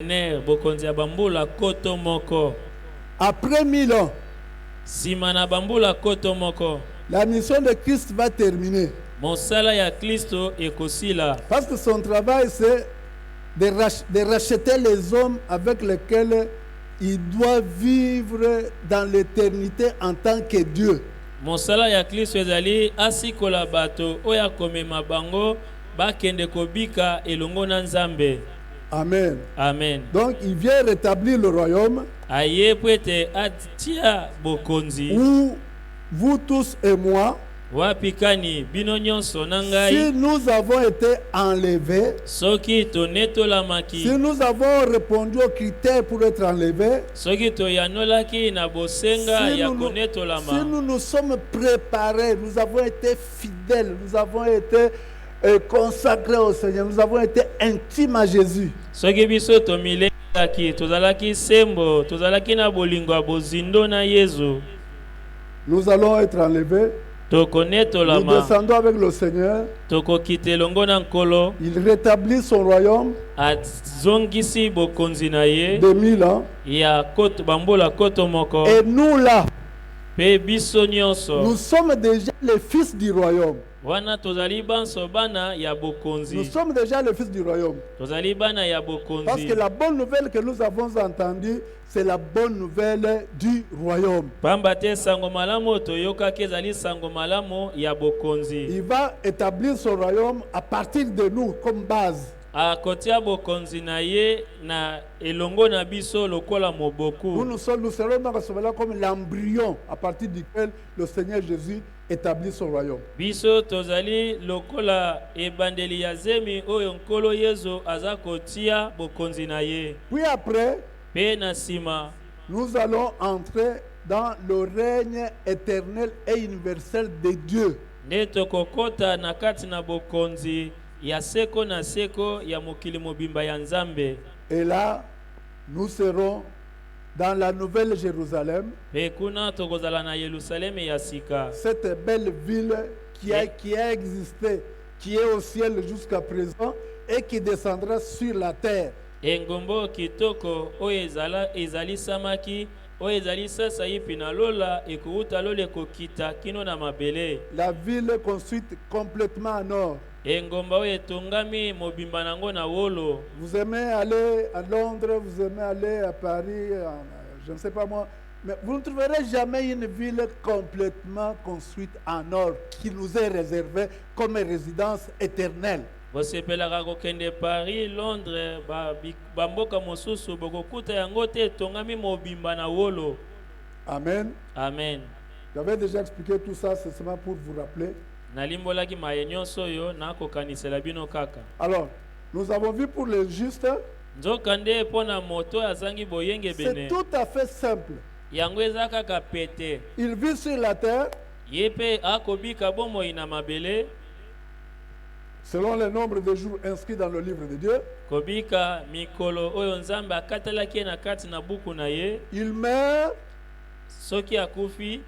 bokonzi ya bambula koto moko. Après 1000 ans, Sima na bambula koto moko, la mission de Christ va terminer. mosala ya Kristo ekosila. Parce que son travail, c'est de racheter les hommes avec lesquels il doit vivre dans l'éternité en tant que Dieu. Mosala ya Kristo ezali asikola bato oya komema bango bakende kobika elongo na Nzambe. Amen. Amen. Donc il vient rétablir le royaume Aye pwete atia bokonzi. où vous tous et moi, Wapikani bino nyonso na si ngai, nous avons été enlevés, soki tonetolamaki, si nous avons répondu aux critères pour être enlevés, soki toyanolaki na bosenga si ya nous, si konetolama, nous nous sommes préparés, nous avons été fidèles, nous avons été consacrés au Seigneur, nous avons été intimes à Jésus. soki biso tomileki tozalaki sembo, tozalaki na bolingo ya bozindo na Yesu, Nous allons être enlevés, nous tokonetolama, descendons avec le Seigneur, tokokite elongo na nkolo, il rétablit son royaume azongisi bokonzi na ye de 1000 ans, ya koto bambola koto moko. et nous là, Pe biso nyonso nous sommes déjà les fils du royaume. wana tozali banso bana ya Nous bokonzi, sommes déjà les fils du royaume. tozali bana ya Parce bokonzi. que la bonne nouvelle que nous avons entendue, c'est la bonne nouvelle du royaume. Pamba te sango malamu toyokaki ezali sango malamu ya bokonzi. Il va établir son royaume à partir de nous comme base. Akotia bokonzi na ye na elongo na biso lokola moboku. Nous serons donc à ce moment-là comme l'embryon à partir duquel le Seigneur Jésus établit son royaume. Biso tozali lokola ebandeli ya zemi oyo nkolo Yesu aza kotia bokonzi na ye. Puis après, Pe na sima nous allons entrer dans le règne éternel et universel de Dieu. nde tokokota na kati na bokonzi ya seko na seko ya mokili mobimba ya Nzambe. Et là, nous serons dans la nouvelle Jérusalem, Pe kuna tokozala na Yerusaleme ya sika. cette belle ville qui a existé, qui est au ciel jusqu'à présent et qui descendra sur la terre. Engombo kitoko oyo ezali samaki oyo ezali sasa yipi na lola ekouta lola ekokita kino na mabele. La ville construite complètement en or. Engomba oyo etongami mobimba nango na wolo. Vous aimez aller à Londres, vous aimez aller à Paris, je ne sais pas moi, mais vous ne trouverez jamais une ville complètement construite en or qui nous est réservée comme résidence éternelle. Bosepelaka kokende Paris, Londres, bamboka mosusu bokokuta yango te etongami mobimba na wolo. Amen. Amen. J'avais déjà expliqué tout ça, c'est seulement pour vous rappeler. Nalimbolaki maye nyonso oyo nakokanisela bino kaka. Alors, nous avons vu pour les justes, Nzokande pona moto azangi boyenge c'est bene. tout à fait simple. Yango eza kaka pete. Il vit sur la terre, Yepe akobika bomoi na mabele, selon le nombre de jours inscrits dans le livre de Dieu. kobika mikolo oyo Nzambe akatalaki na kati na buku na ye. Il meurt, Soki akufi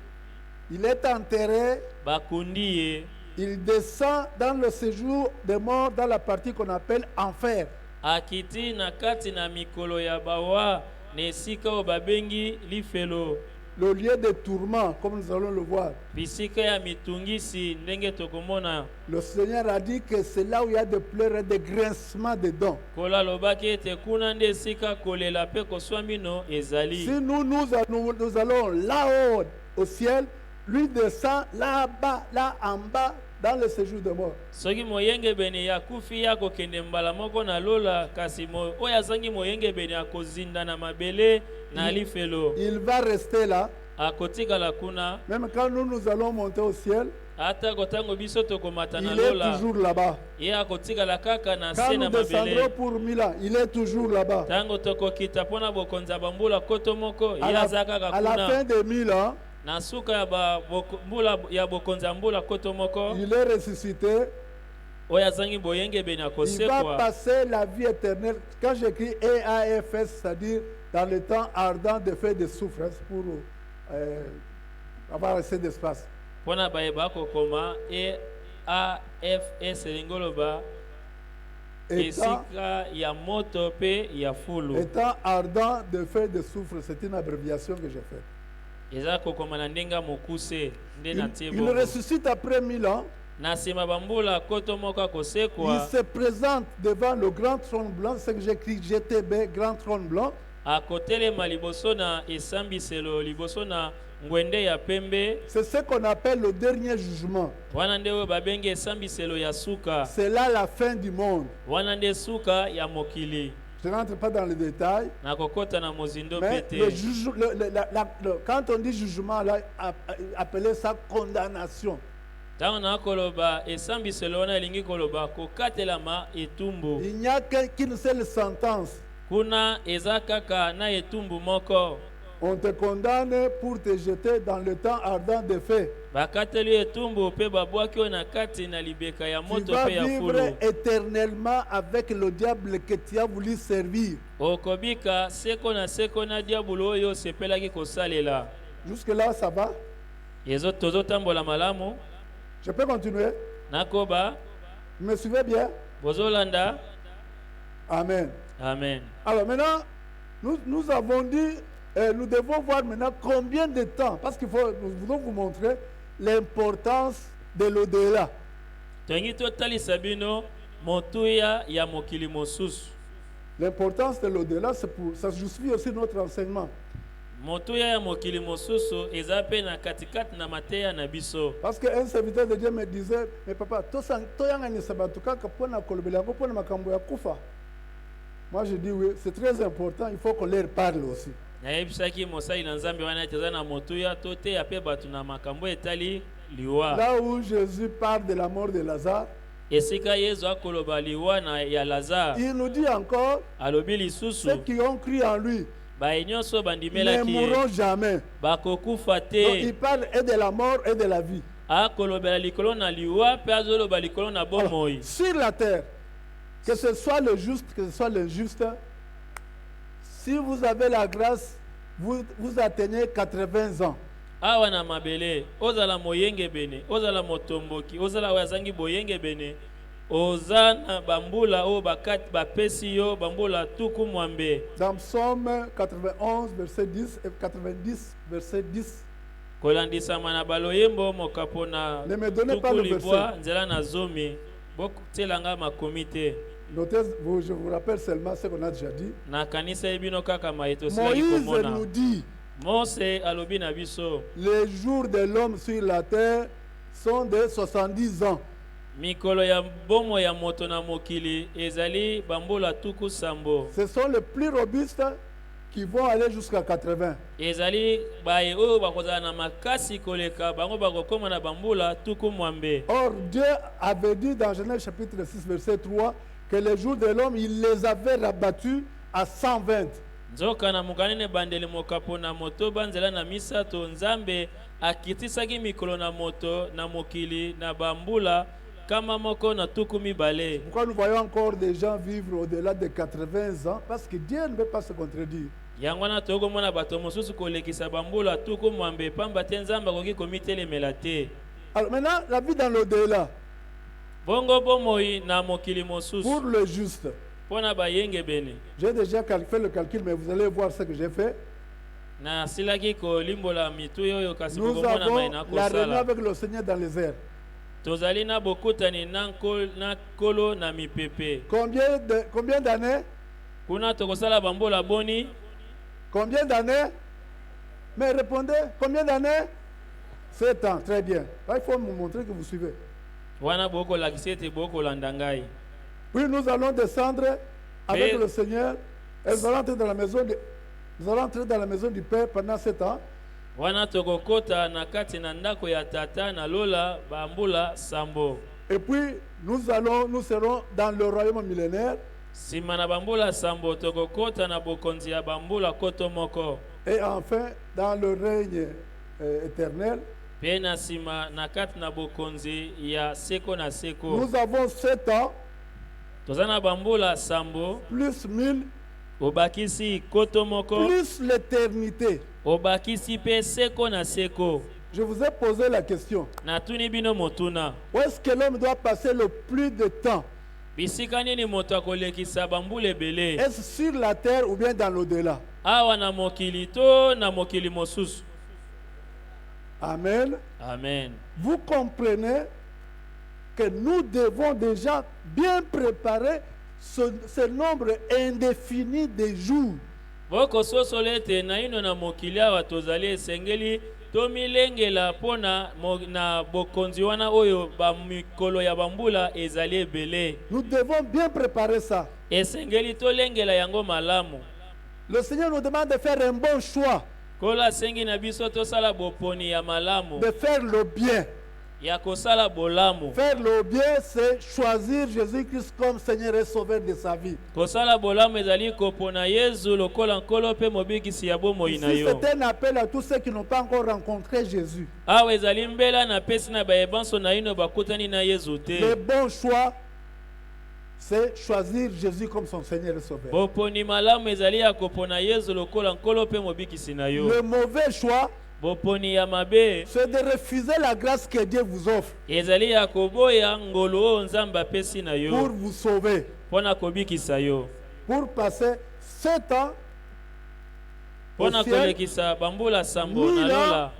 il est enterré, bakundi ye, il descend dans le séjour des morts dans la partie qu'on appelle enfer. akiti na kati na mikolo ya bawa na esika oyo babengi lifelo, Le lieu de tourment, comme nous allons le voir. bisika ya mitungisi ndenge tokomona. Le Seigneur a dit que c'est là où il y a des pleurs et des grincements de dents. Kola lobaki ete kuna nde esika kolela pe koswa mino ezali. Si nous allons là-haut au ciel, lui descend là-bas, là en bas, dans le séjour des morts. Soki moyenge bene ya kufi ya kokende mbala moko na lola, kasi oyo azangi moyenge bene ya kozinda na mabele na lifelo, Il va rester là. akotikala kuna. Même quand nous allons monter au ciel, Ata kotango biso tokomata na il est lola, toujours là-bas. ye akotikala kaka na Quand se nous na descendrons mabele. pour 1000 ans, il est toujours là-bas. Tango tokokita pona bokonza bambula koto moko, ye À aza kaka la fin kuna. des 1000 ans, Na suka ya bokonza mbula koto moko, il est ressuscité. oyo azangi boyenge bene Il va akosekwa. passer la vie éternelle. Quand j'écris EAFS, c'est-à-dire dans le temps ardent de faire des souffrances pour avoir assez d'espace. Pona bayeba kokoma EAFS lingoloba esika ya moto pe ya fulu. Étant ardent de feu de soufre, c'est une abréviation que j'ai faite. Eza kokoma na ndenga mokuse nde na tie Il bongo. ressuscite après 1000 ans. Na nsima bambula koto moko Il akosekwa se présente devant le grand trône blanc, c'est que j'écris GTB, grand trône blanc. akotelema liboso na esambiselo liboso na ngwende ya pembe. C'est ce qu'on appelle le dernier jugement. Wana nde oyo babenge esambiselo ya suka. C'est là la fin du monde. Wana nde suka ya mokili. Je ne rentre pas dans les détails. Na kokota na mozindo Mais pete. quand on dit jugement, là, appelez ça condamnation. Ntango na koloba esambiselo wana elingi koloba kokatelama etumbu. Il n'y a qu'une seule sentence. Kuna eza kaka na etumbu moko. On te condamne pour te jeter dans le temps ardent de feu. Bakateli etumbu pe babwaki na kati na libeka ya Tu moto vas pe ya vivre fulu. éternellement avec le diable que tu as voulu servir. Okobika seko na diabolo oyo sepelaki kosalela. Jusque là, ça va? Tozotambola malamu. Je peux continuer? Nakoba. Vous me suivez bien? Bozolanda. Amen. Amen. Alors maintenant, nous avons dit, nous devons voir maintenant combien de temps, parce qu'il faut, nous voulons vous montrer l'importance de l'au-delà. Tongi totalisa bino motuya ya mokili mosusu. L'importance de l'au-delà, ça justifie aussi notre enseignement. Motuya ya mokili mosusu eza pe na katikati na mateya na biso. Parce qu'un serviteur de Dieu me disait, mais papa, toyanga sabatuka kapona kolobelango pona makambo ya kufa. Moi je dis oui, c'est très important, il faut qu'on leur parle aussi. Nayebisaki mosali na nzambe wana teza na motuya tote ya pe batu na makambo etali liwa. Là où Jésus parle de la mort de Lazare, Esika Yesu akoloba liwa na ya Lazare. il nous dit encore, Alobi lisusu. ceux qui ont cru en lui Bainyoso ne bandimelaki. mourront jamais. Bakokufa Donc te. il parle et de la mort et de la vie. Akolobela likolo na liwa pe azoloba likolo na Alors, bomoi. sur la terre, que ce soit le juste, que ce soit l'injuste, si vous avez la grâce, vous atteignez 80 ans. Awa na mabele ozala moyenge bene ozala motomboki ozala wazangi boyenge bene oza na bambula o bakati bapesi yo bambula tuku mwambe. Dans Psaume 91, verset 10 et 90, verset 10. Kolandisama na baloyembo mokapo na Ne me donnez pas tuku le libwa verset. nzela na zomi bokutelanga makomi te. Notez, je vous rappelle seulement ce qu'on a déjà dit. Na kanisa ebino kaka maitoseli Moïse komona. nous dit, Mose alobi na biso les jours de l'homme sur la terre sont de 70 ans. mikolo ya bomo ya moto na mokili ezali bambula tuku sambo. Ce sont les plus robustes qui vont aller jusqu'à 80. Ezali baye oyo bakozala na makasi koleka bango bakokoma na bambula tuku mwambe. Or, Dieu avait dit dans Genèse chapitre 6, verset 3, que les jours de l'homme, il les avait rabattus à 120. Nzoka na mukanene bandeli mokapo na moto banzela na misato nzambe akitisaki mikolo na moto na mokili na bambula kama moko na tuku mibale. Pourquoi nous voyons encore des gens vivre au-delà de 80 ans? Parce que Dieu ne peut pas se contredire. Yango wana tokomona bato mosusu kolekisa bambula tuku mwambe pamba te nzambe akoki komitelemela te. Alors maintenant, la vie dans l'au-delà, Bongo bomoi na mokili mosusu pour le juste. pona bayenge bene. J'ai déjà fait le calcul, mais vous allez voir ce que j'ai fait. Na silaki kolimbola mitu yoyo kasi Nous bokomona avons maina la réunion kosala. avec le Seigneur dans les airs. Tozali na bokutani na kolo na mipepe. Combien d'années? Kuna tokosala bambola boni. Combien d'années? Mais répondez, combien d'années? 7 ans, très bien. Là, il faut me montrer que vous suivez. Wana boko lakisete boko landangai. Puis nous allons descendre avec Mais- le Seigneur. Et nous allons entrer dans la maison du Père pendant 7 ans. Wana tokokota na kati na ndako ya tata na lola bambula sambo. Et puis nous serons dans le royaume millénaire. Sima na bambula sambo tokokota na bokonzi ya bambula koto moko. Et enfin dans le règne éternel. Pe na sima na kati na bokonzi ya seko na seko. Nous avons 7 ans Tozana bambula sambo. plus 1000 Obakisi koto moko. plus l'éternité. Obakisi pe seko na seko. Je vous ai posé la question. Na tuni bino motuna. Où est-ce que l'homme doit passer le plus de temps? bisika nini moto akolekisa bambula ebele? Est-ce sur la terre ou bien dans l'au-delà? Awa na mokili to na mokili mosusu. Amen. Amen. Vous comprenez que nous devons déjà bien préparer ce nombre indéfini de jours. Boko sosolo ete na ino na mokili awa tozali esengeli tomilengela pona na bokonzi wana oyo bamikolo ya bambula ezali ebele. Nous devons bien préparer ça. Esengeli tolengela yango malamu. Le Seigneur nous demande de faire un bon choix, Kola sengi na biso tosala boponi ya malamu, de faire le bien. ya kosala bolamu. Faire le bien, c'est choisir Jésus-Christ comme Seigneur et Sauveur de sa vie. Kosala bolamu ezali kopona Yesu lokola nkolo pe mobikisi ya bomoi na Ici, yo. c'est un appel à tous ceux qui n'ont pas encore rencontré Jésus. Awa ezali mbela na pesi na bayebanso na ino bakutani na Yesu Le te. bon choix, c'est choisir Jésus comme son Seigneur et Sauveur. Boponi malamu ezali ya kopona Yesu lokola nkolo pe mobikisi na yo. Le mauvais choix, Boponi ya mabe c'est de refuser la grâce que Dieu vous offre ezali ya koboya ngolo oyo Nzambe apesi na pour yo vous sauver, mpona kobikisa yo, pour passer 7 ans au mpona ciel, kolekisa bambula sambo na 1000 ans lola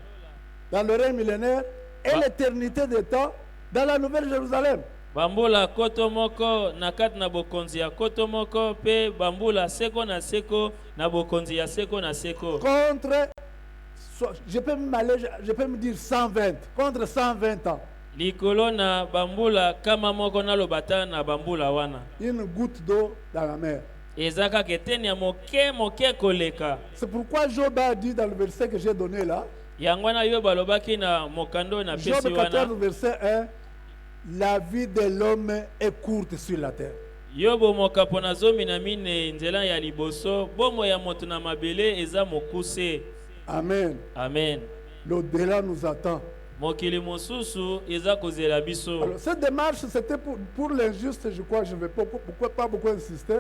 dans le règne millénaire et l'éternité des temps dans la Nouvelle Jérusalem. bambula koto moko na kati na bokonzi ya koto moko pe bambula seko na seko na bokonzi ya seko na seko. Contre, je peux me dire 120, contre 120 ans. Likolo na bambula kama moko nalobata na bambula wana Une goutte d'eau dans la mer. ezaka keteni ya moke moke koleka. C'est pourquoi Job a dit dans le verset que j'ai donné là, Yango wana yo balobaki na mokando na Job pesi wana 14, verset 1, la vie de l'homme est courte sur la terre. yo bomoka pona zomi na mine nzela ya liboso bomo ya moto na mabele eza mokuse. Amen. Amen. L'au-delà nous attend. Mokili mosusu eza kozela biso. Alors, cette démarche, c'était pour l'injuste, je crois, je ne vais pas beaucoup insister.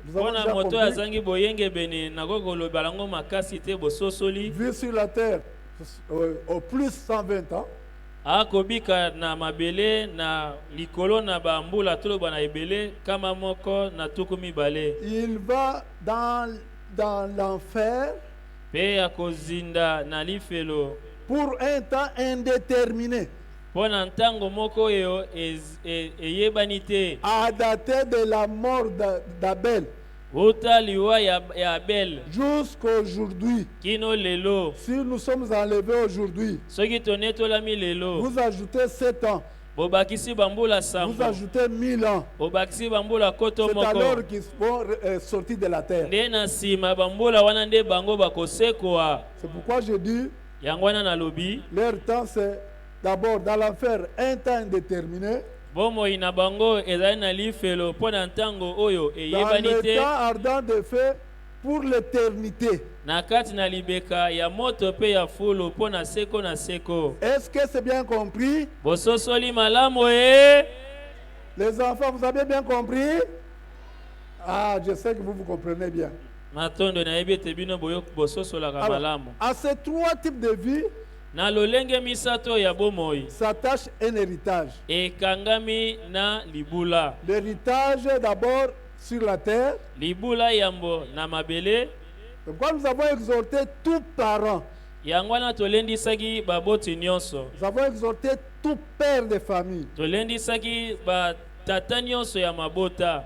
Nous avons Pona déjà moto compris. azangi boyenge bene nakokolo balango makasi te bososoli Vie sur la terre, au plus 120 ans. akobika na mabele na likolo na bambula toloba na ebele kama moko na tuku mibale Il va dans l'enfer pe ya kozinda na lifelo pour un temps indéterminé, mpona ntango moko oyo eyebani te à dater de la mort d'Abel uta liwa ya Abel jusqu'aujourd'hui. kino lelo. Si nous sommes enlevés aujourd'hui, Soki tonetolami lelo vous ajoutez 7 ans, bobakisi bambula vous sambo ajoutez 1000 ans. bobakisi bambula koto C'est moko alors qu'ils vont sortir de la terre. nde na nsima bambula wana nde bango bakosekwa. C'est pourquoi je dis, Yango wana nalobi leur temps c'est d'abord dans l'enfer un temps indéterminé, bomoi na bango ezali na lifelo mpo na ntango oyo dans eyebani le te temps ardent de feu pour l'éternité. na kati na libeka ya moto mpe ya fulu mpo na seko na seko. Est-ce que c'est bien compris? Bososoli malamu e? Les enfants, vous avez bien compris? Ah, je sais que vous comprenez bien. Matondo nayebi ete bino bososolaka Alors, malamu. à ces 3 types de vie Na lolenge misato ya bomoi s'attache un héritage. ekangami na libula. L'héritage d'abord sur la terre. Libula yambo na mabele. Donc, quand nous avons exhorté tous parents, Yango wana tolendisaki baboti nyonso. nous avons exhorté tout père de famille Tolendisaki batata nyonso ya mabota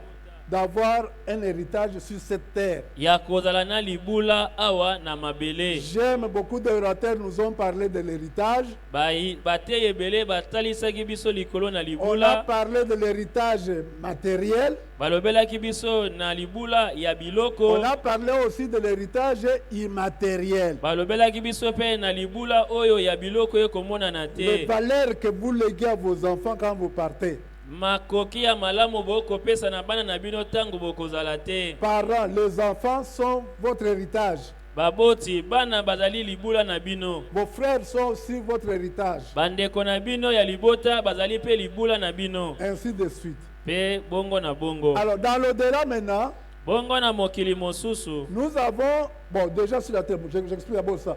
d'avoir un héritage sur cette terre. ya kozala na libula awa na mabele. J'aime beaucoup d'orateurs nous ont parlé de l'héritage. Bateye ebele batalisaki biso likolo na On a libula. parlé de l'héritage matériel. Balobelaki biso na libula ya biloko. On a parlé aussi de l'héritage immatériel. Balobelaki biso pe na libula oyo ya biloko ekomonana Les te. valeurs que vous léguez à vos enfants quand vous partez. Makoki ya malamu bokopesa na bana na bino ntango bokozala te. Parents, les enfants sont votre héritage. Baboti bana bazali libula na bino. Vos frères sont aussi votre héritage. Bandeko na bino ya libota bazali pe libula na bino. Ainsi de suite. Pe bongo na bongo. Alors, dans l'au-delà maintenant, Bongo na mokili mosusu. nous avons, bon, déjà sur la terre, j'explique d'abord ça.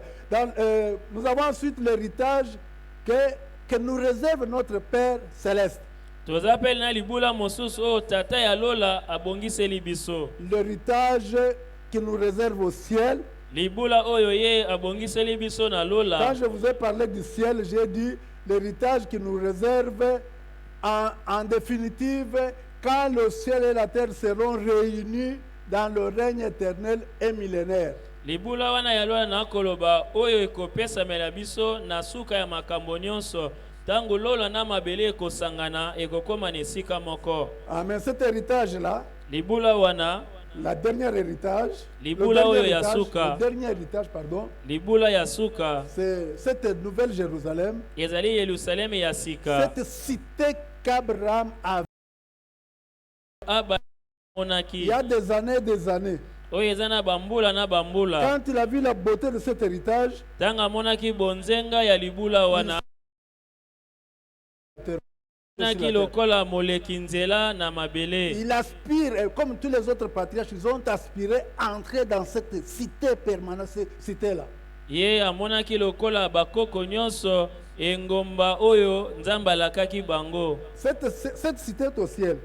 Nous avons ensuite l'héritage que nous réserve notre Père céleste. toza pe na libula mosusu oyo tata ya lola abongiseli biso. L'héritage qui nous réserve au ciel. Libula oyo ye abongiseli biso na lola. Quand je vous ai parlé du ciel, j'ai dit l'héritage qui nous réserve en définitive quand le ciel et la terre seront réunis dans le règne éternel et millénaire. Libula wana ya lola na koloba oyo ekopesamela biso na suka ya makambo nyonso tango lola na mabele ekosangana ekokoma na esika moko. Amen. Cet héritage-là, libula wana, la dernière héritage, libula oyo ya suka, le dernier héritage, pardon, libula ya suka, c'est cette nouvelle Jérusalem, ezali Yerusalem ya sika, cette cité qu'Abraham a. Il y a des années. oyo ezana bambula na bambula. Quand il a vu la beauté de cet héritage, tanga monaki bonzenga ya libula wana, naki lokola moleki nzela na mabele. Il aspire, comme tous les autres patriarches, ils ont aspiré à entrer dans cette cité permanente, cette cité-là. Ye amonaki lokola bakoko nyonso engomba oyo nzamba alakaki bango. Cette cité est au ciel.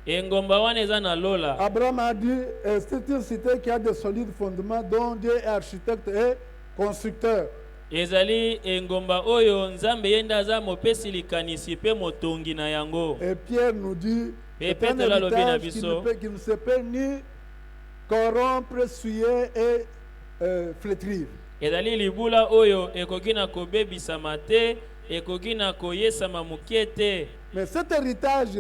Engomba wana eza na lola. Abraham a dit, c'est une cité qui a de solides fondements dont Dieu est architecte et constructeur. Ezali engomba oyo nzambe yenda aza mopesi likanisi pe motongi na yango. Et Pierre nous dit, c'est un Petro alobi na héritage biso, qui ne se peut ni corrompre, souiller et flétrir. ezali libula oyo ekoki na kobebisama te, ekoki na koyesama mokie te. Mais cet héritage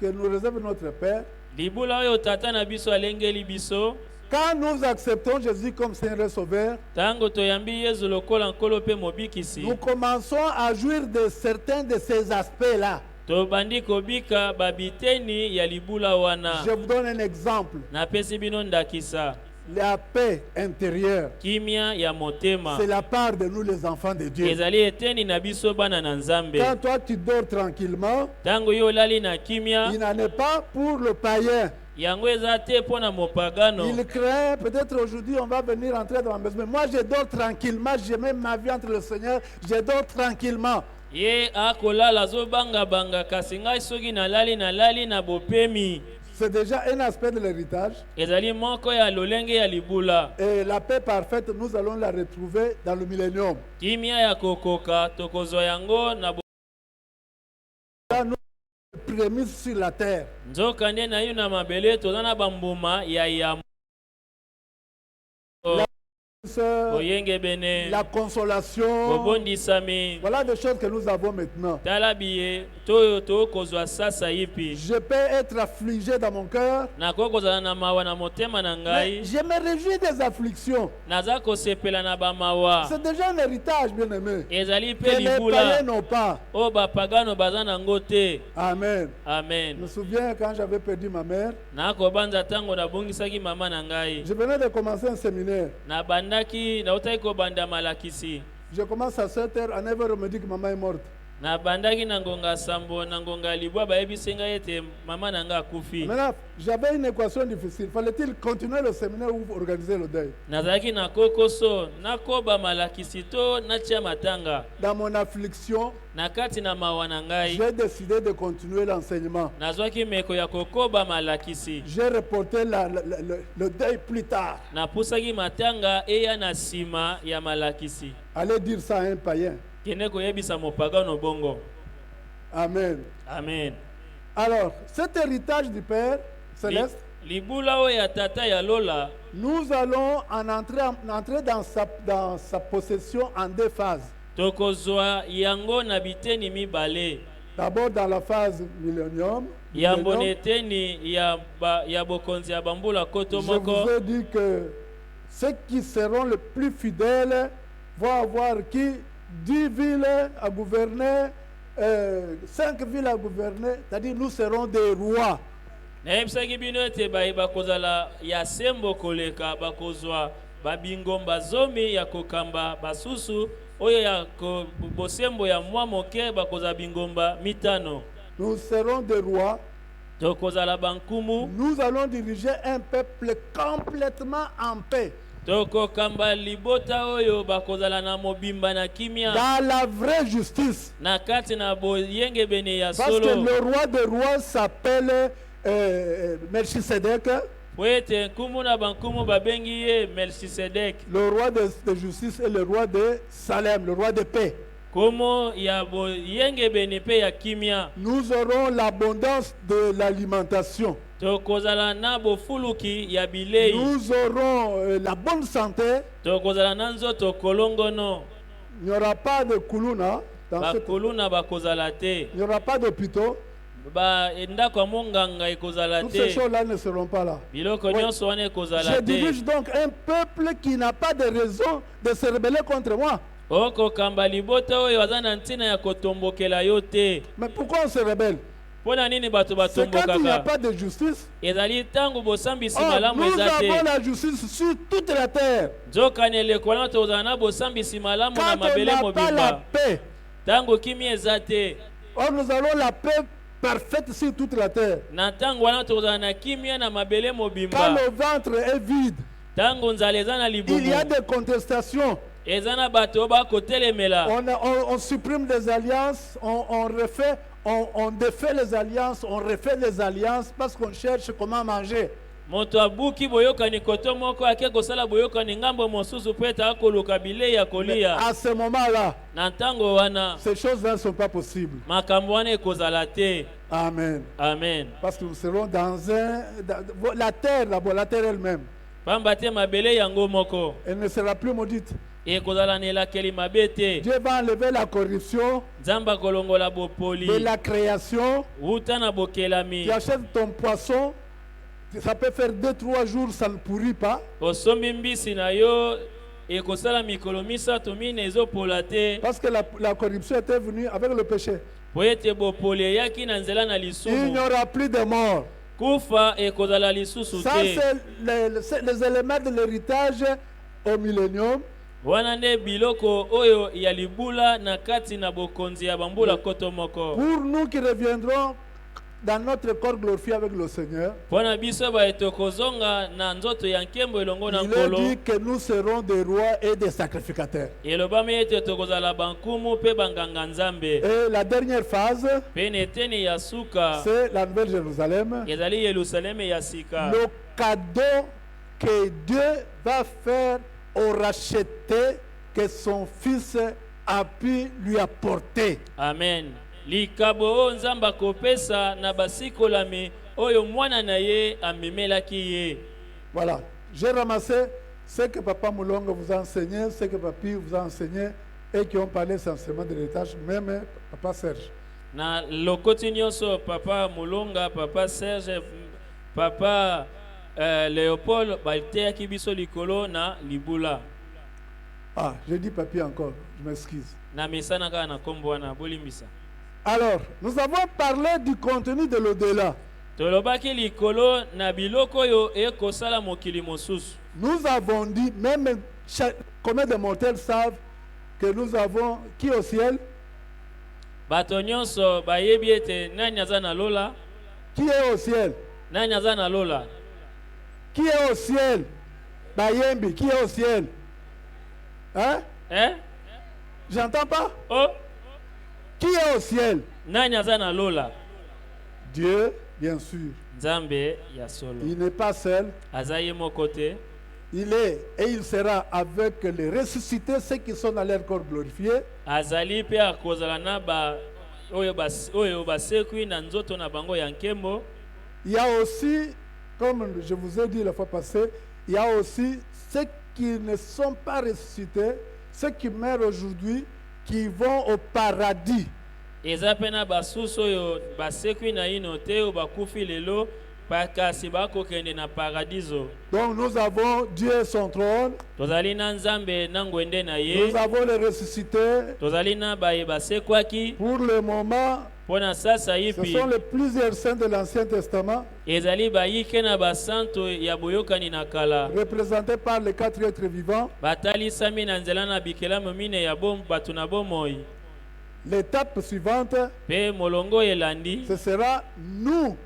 que nous réserve notre Père, Libula oyo tata na biso alengeli biso, quand nous acceptons Jésus comme Seigneur et Sauveur, tango toyambi Yesu lokola nkolo pe mobikisi, nous commençons à jouir de certains de ces aspects-là. tobandi kobika babiteni ya libula wana. Je vous donne un exemple. Napesi bino ndakisa. La paix intérieure, Kimia ya motema, c'est la part de nous les enfants de Dieu. ezali eteni na biso bana na Nzambe. Quand toi tu dors tranquillement, Tango yo lali na kimia, il n'en est pas pour le païen. yango eza te pona mopagano. Il craint, peut-être aujourd'hui on va venir entrer dans ma maison. Mais moi je dors tranquillement, je mets ma vie entre le Seigneur, je dors tranquillement. Ye akolala zo banga banga kasi ngai soki nalali na bopemi. C'est déjà un aspect de l'héritage. Ezali moko ya lolenge ya libula. Et la paix parfaite, nous allons la retrouver dans le millénium. Kimia ya kokoka tokozwa yango na Nous prémices sur la terre. nzoka nde na yo na mabele toza na bambuma ya yamo. Oyenge bene, La consolation. bobondisami, Voilà des choses que nous avons maintenant. tala biye toyo tokozwa sasa yipi. Je peux être affligé dans mon cœur, Nakokozala na mawa na motema na mais ngai, je me réjouis des afflictions. naza kosepela na bamawa. C'est déjà un héritage, bien aimé. Ezali Que pe les païens libula n'ont pas. o bapagano baza nango te. Amen. Je Amen. me souviens quand j'avais perdu ma mère, Nakobanza tango nabongisaki mama na ngai, je venais de commencer un séminaire. nabandaki nautaki kobanda malakisi, Je commence à 7h, à 9h, on me dit que maman est morte. nabandaki na ngonga sambo na ngonga libwa bayebisi ngai ete mama na ngai akufi. Maintenant, j'avais une équation difficile. Fallait-il continuer le séminaire ou organiser le deuil? Nazalaki na kokoso nakoba malakisi to natia matanga. Dans mon affliction, Na kati na mawa na ngai, j'ai décidé de continuer l'enseignement. nazwaki meko ya kokoba malakisi. J'ai reporté le deuil plus tard. Napusaki matanga eya na sima ya malakisi. Allez dire ça à un païen. Kende koyebisa mopagano bongo. Amen. Amen. Alors, cet héritage du Père Céleste, Libula oyo ya tata ya lola, nous allons entrer dans sa possession en deux phases. tokozwa yango na biteni mibale. D'abord dans la phase millénium. Ya boneteni ya bokonzi ya bambula koto Je moko. vous ai dit que ceux qui seront les plus fidèles vont avoir 10 villes à gouverner, 5 villes à gouverner, c'est-à-dire nous serons des rois. Nayebisaki bino ete bakozala ya sembo koleka bakozwa babingomba zomi ya kokamba basusu oyo ya bosembo ya mwa moke bakozala bingomba mitano. Nous serons des rois. Tokozala bankumu. Nous allons diriger un peuple complètement en paix. tokokamba libota oyo bakozala na mobimba na kimia dans la vraie justice. na kati na boyenge bene ya Parce que solo le roi des rois s'appelle Melchisedec. po ete nkumu na bankumu babengi ye Melchisedek. Le roi de justice est le roi de Salem, le roi de paix. Komo ya boyenge bene pe ya kimia Nous aurons l'abondance de l'alimentation. tokozala na bofuluki ya bilei Nous aurons la bonne santé. tokozala na nzoto kolongono Il n'y aura pas de kuluna. bakuluna bakozala te Il n'y aura pas d'hôpitaux. ndako ya monganga ekozala Toutes ces te choses-là ne seront pas là. biloko Ouais. nyonso wana Je ekozala te dirige donc un peuple qui n'a pas de raison de se rebeller contre moi. okokamba libota oyo aza na ntina ya kotombokela yo te. Mais pourquoi on se rebelle? Mpo na nini bato C'est quand il n'y a batombokaka? pas de justice. ezali ntango bosambisi Oh, malamu nous eza avons te. la justice sur toute la terre. nzokani eleko wana tozala na bosambisi malamu na Quand on mabele n'a pas la mobimba paix, ntango kimi eza te. or nous avons la paix parfaite sur toute la terre. na ntango wana tozala na kimia na mabele Quand mobimba le ventre est vide, ntango nzala eza na il y a libumu des contestations. eza na bato oyo bakotelemela On supprime des alliances, on défait les alliances, on refait les alliances parce qu'on cherche comment manger. moto abuki boyokani koto moko ake kosala boyokani ngambo mosusu po ete akoluka bilei ya Mais kolia. à ce moment-là, na ntango wana ces choses-là ne sont pas possibles. makambo wana ekozala te. Amen. Amen. Parce que nous serons la terre d'abord, la terre elle-même. pamba te mabele yango moko Elle ne sera plus maudite. ekozala na elakeli mabe te. Dieu va enlever la corruption nzambe akolongola de bopoli la création. wuta na bokelami. Tu achètes ton poisson, ça peut faire 2-3 jours, ça ne pourrit pas. osombi mbisi na yo ekosala mikolo misato mine ezopola te. Parce que la corruption était venue avec le péché. po ete bopoli eyaki na nzela na Il n'y lisumu aura plus de mort. kufa ekozala lisusu Ça, te. c'est les éléments de l'héritage au millénium. wana nde biloko oyo ya libula na kati na bokonzi ya bambula koto moko. Pour nous qui reviendrons dans notre corps glorifié avec le Seigneur, mpona biso baeto kozonga na nzoto ya nkembo elongo na il est nkolo. dit que nous serons des rois et des sacrificateurs. elobami ete tokozala bankumu mpe banganga nzambe. Et la dernière phase, mpe na eteni ya suka c'est la Nouvelle Jérusalem. ezali yelusaleme ya sika. Le cadeau que Dieu va faire au racheté que son fils a pu lui apporter. amen. likabo oyo nzambe akopesa na basikolami oyo mwana na ye amemelaki ye. Voilà, j'ai ramassé ce que Papa Moulonga vous a enseigné, ce que Papi vous a enseigné et qui ont parlé essentiellement de l'héritage, même Papa Serge. na lokoti nyonso papa mulonga, papa Serge, papa Léopold bateyaki biso likolo na libula. Ah, j'ai dit Papi encore, je m'excuse. na mesana kaka na kombo wana bolimbisa. Alors, nous avons parlé du contenu de l'au-delà. tolobaki likolo na biloko oyo ekosala mokili mosusu. Nous avons dit, même combien de mortels savent que nous avons qui au ciel? bato nyonso bayebi ete nani aza na lola. Qui est au ciel? nani aza na lola. Qui est au ciel? Bayembi, qui est au ciel? Hein? J'entends pas. Oh, Qui est au ciel? nani aza na lola. Dieu, bien sûr. nzambe ya solo. Il n'est pas seul. aza ye moko te. Il est et il sera avec les ressuscités, ceux qui sont dans leur corps glorifié. azali pe akozala na ba oyo basekwi na nzoto na bango ya nkembo. Il y a aussi, comme je vous ai dit la fois passée, il y a aussi ceux qui ne sont pas ressuscités, ceux qui meurent aujourd'hui, qui vont au paradis. eza pe na basusu oyo basekwi na ino te oyo bakufi lelo kasi bakokende na paradiso. Donc nous avons Dieu et son trône, tozali na nzambe na ngwende na ye. nous avons les ressuscités. tozali na baye basekwaki. Pour le moment, mpona sasa ce yipi sont les plusieurs saints de l'Ancien Testament, ezali bayike na basanto ya boyokani na kala. représentés par les 4 êtres vivants. batalisami na nzela na bikelamu mine ya bato na bomoi. L'étape suivante, mpe molongo elandi ce sera nous,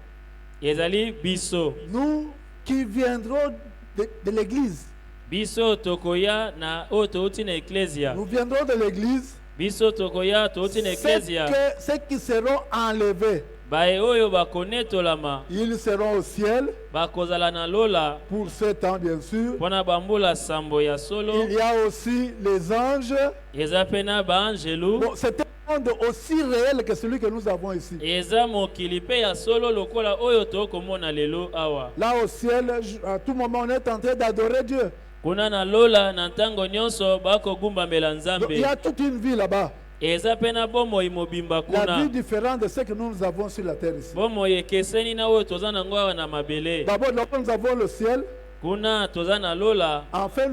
ezali biso. nous qui viendrons de l'Église. Biso tokoya na oyo touti na ecclesia. Nous viendrons de l'église. Biso tokoya touti na ecclesia. Ceux qui seront enlevés, Bae oyo bakonetolama ils seront au ciel bakozala na lola pour ce temps, bien sûr. mpona bambula sambo ya solo. Il y a aussi les anges. Eza pe na baangelu. Bon, c'est un monde aussi réel que celui que nous avons ici. Eza mokili pe ya solo lokola oyo tokomona lelo awa. Là au ciel, à tout moment, on est en train d'adorer Dieu. Kuna na lola na ntango nyonso bakogumbamela Donc, nzambe. il y a toute une vie là-bas. Eza pe na bomoi mobimba La kuna. vie différente de ce que nous avons sur la terre ici. Bomoi ekeseni na oyo toza nango awa na mabele. D'abord, là nous avons le ciel. Kuna toza na lola Enfin,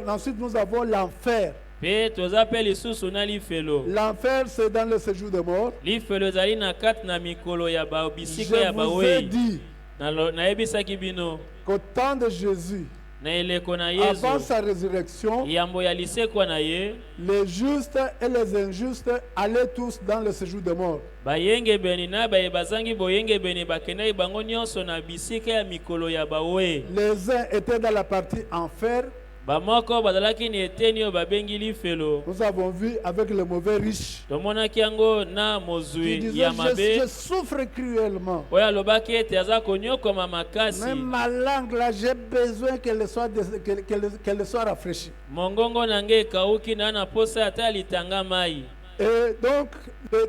ensuite, nous avons l'enfer. pe toza pe lisusu na lifelo. L'enfer, c'est dans le séjour de mort. Lifelo ezali na kati na mikolo ya bisika ya Je vous ai bawei. dit Nayebisaki bino qu'au temps de Jésus, na eleko na avant Yesu sa résurrection, yambo ya lisekwa na ye les justes et les injustes allaient tous dans le séjour de mort. bayengebeni na baye bazangi boyengebeni bakendaki bango nyonso na bisika ya mikolo ya bawei. Les uns étaient dans la partie enfer. Bamoko bazalaki na eteni oyo babengi lifelo. Nous avons vu avec le mauvais riche Tomonaki yango na qui mozwi disait, ya mabe je souffre cruellement. oyo alobaki ete aza konyokoma makasi. Même ma langue là, j'ai besoin qu'elle soit, qu'elle soit rafraîchie. Mongongo na nge ekauki na na posa ata litanga mai. Et donc,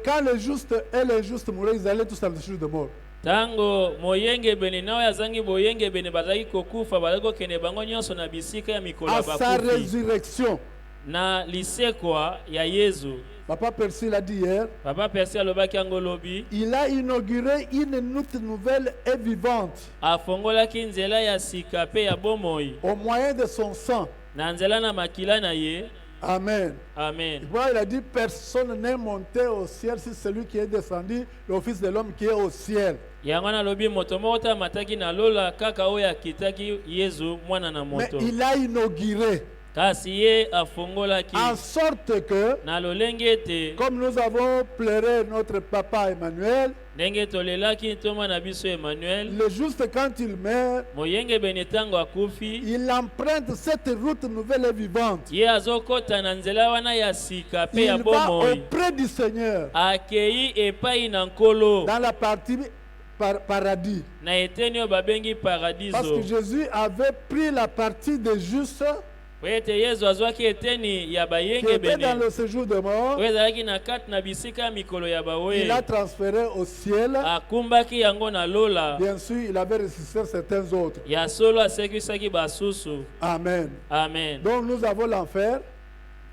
quand les justes et les justes mouraient, ils allaient tous dans le séjour de mort. Tango moyengebeni na oyo azangi boyengebeni bazalaki kokufa bazalaki kokende bango nyonso na bisika ya mikolo ya À sa bakufi. résurrection, Na lisekwa ya Yesu Papa Percy l'a dit hier, Papa Percy alobaki yango lobi il a inauguré une nouvelle et vivante afongolaki nzela ya sika pe ya bomoi au moyen de son sang. na nzela na makila na ye. Amen. Amen. Il a dit, personne n'est monté au ciel, c'est celui qui est descendu, le Fils de l'homme qui est au ciel. Yango na lobi moto moko ta mataki na lola kaka oyo akitaki Yesu mwana na Mais moto. il a inauguré, Kasi ye afongolaki en sorte que, na lolenge ete comme nous avons pleuré notre papa Emmanuel, ndenge tolelaki ntoma na biso Emmanuel le juste quand il meurt, moyengebeni ntango akufi il emprunte cette route nouvelle et vivante. ye azokota na nzela wana ya sika pe ya Il va bomoi auprès du Seigneur akei epai na nkolo dans la partie paradis. na eteni oyo babengi Parce paradiso. que Jésus avait pris la partie des justes Po ete Yesu azwaki eteni ya qui était bayengebeni dans le séjour de mort. oyo ezalaki na kati na bisika ya mikolo ya Il bawe a transféré au ciel. akumbaki yango na lola Bien sûr, il avait ressuscité certains autres. ya solo asekwisaki basusu. Amen. Amen. Donc nous avons l'enfer.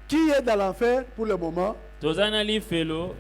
Qui est dans l'enfer pour le moment? Toza na lifelo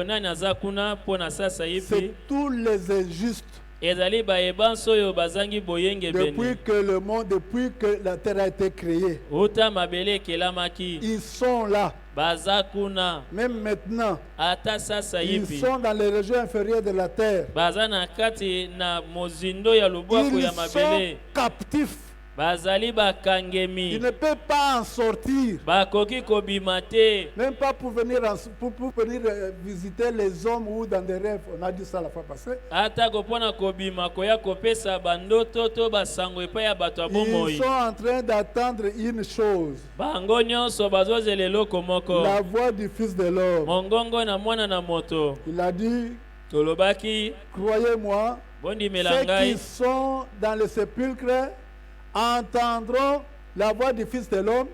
nani aza kuna mpo na sasa C'est yipi tous les injustes. ezali bayebanso oyo bazangi boyengebeni Depuis que la terre a été créée. uta mabele ekelamaki Ils sont là. baza kuna Même maintenant, ata sasa ils yipi sont dans les régions inférieures de la terre. baza na kati na mozindo ya lubwaku Ils ya sont mabele captifs. bazali Ils bakangemi ne peuvent pas en sortir. bakoki kobima te Même pas pour venir, pour venir visiter les hommes ou dans des rêves. On a dit ça la fois passée. ata kopona kobima koya kopesa bandoto to basango epai ya bato ya Ils bomoi. sont en train d'attendre une chose. Bango nyonso bazozela eloko moko La voix du Fils de l'homme. mongongo na mwana na moto. Il a dit, Tolobaki croyez-moi, bondimela ceux ngai qui sont dans le sépulcre entendront la voix du Fils de l'homme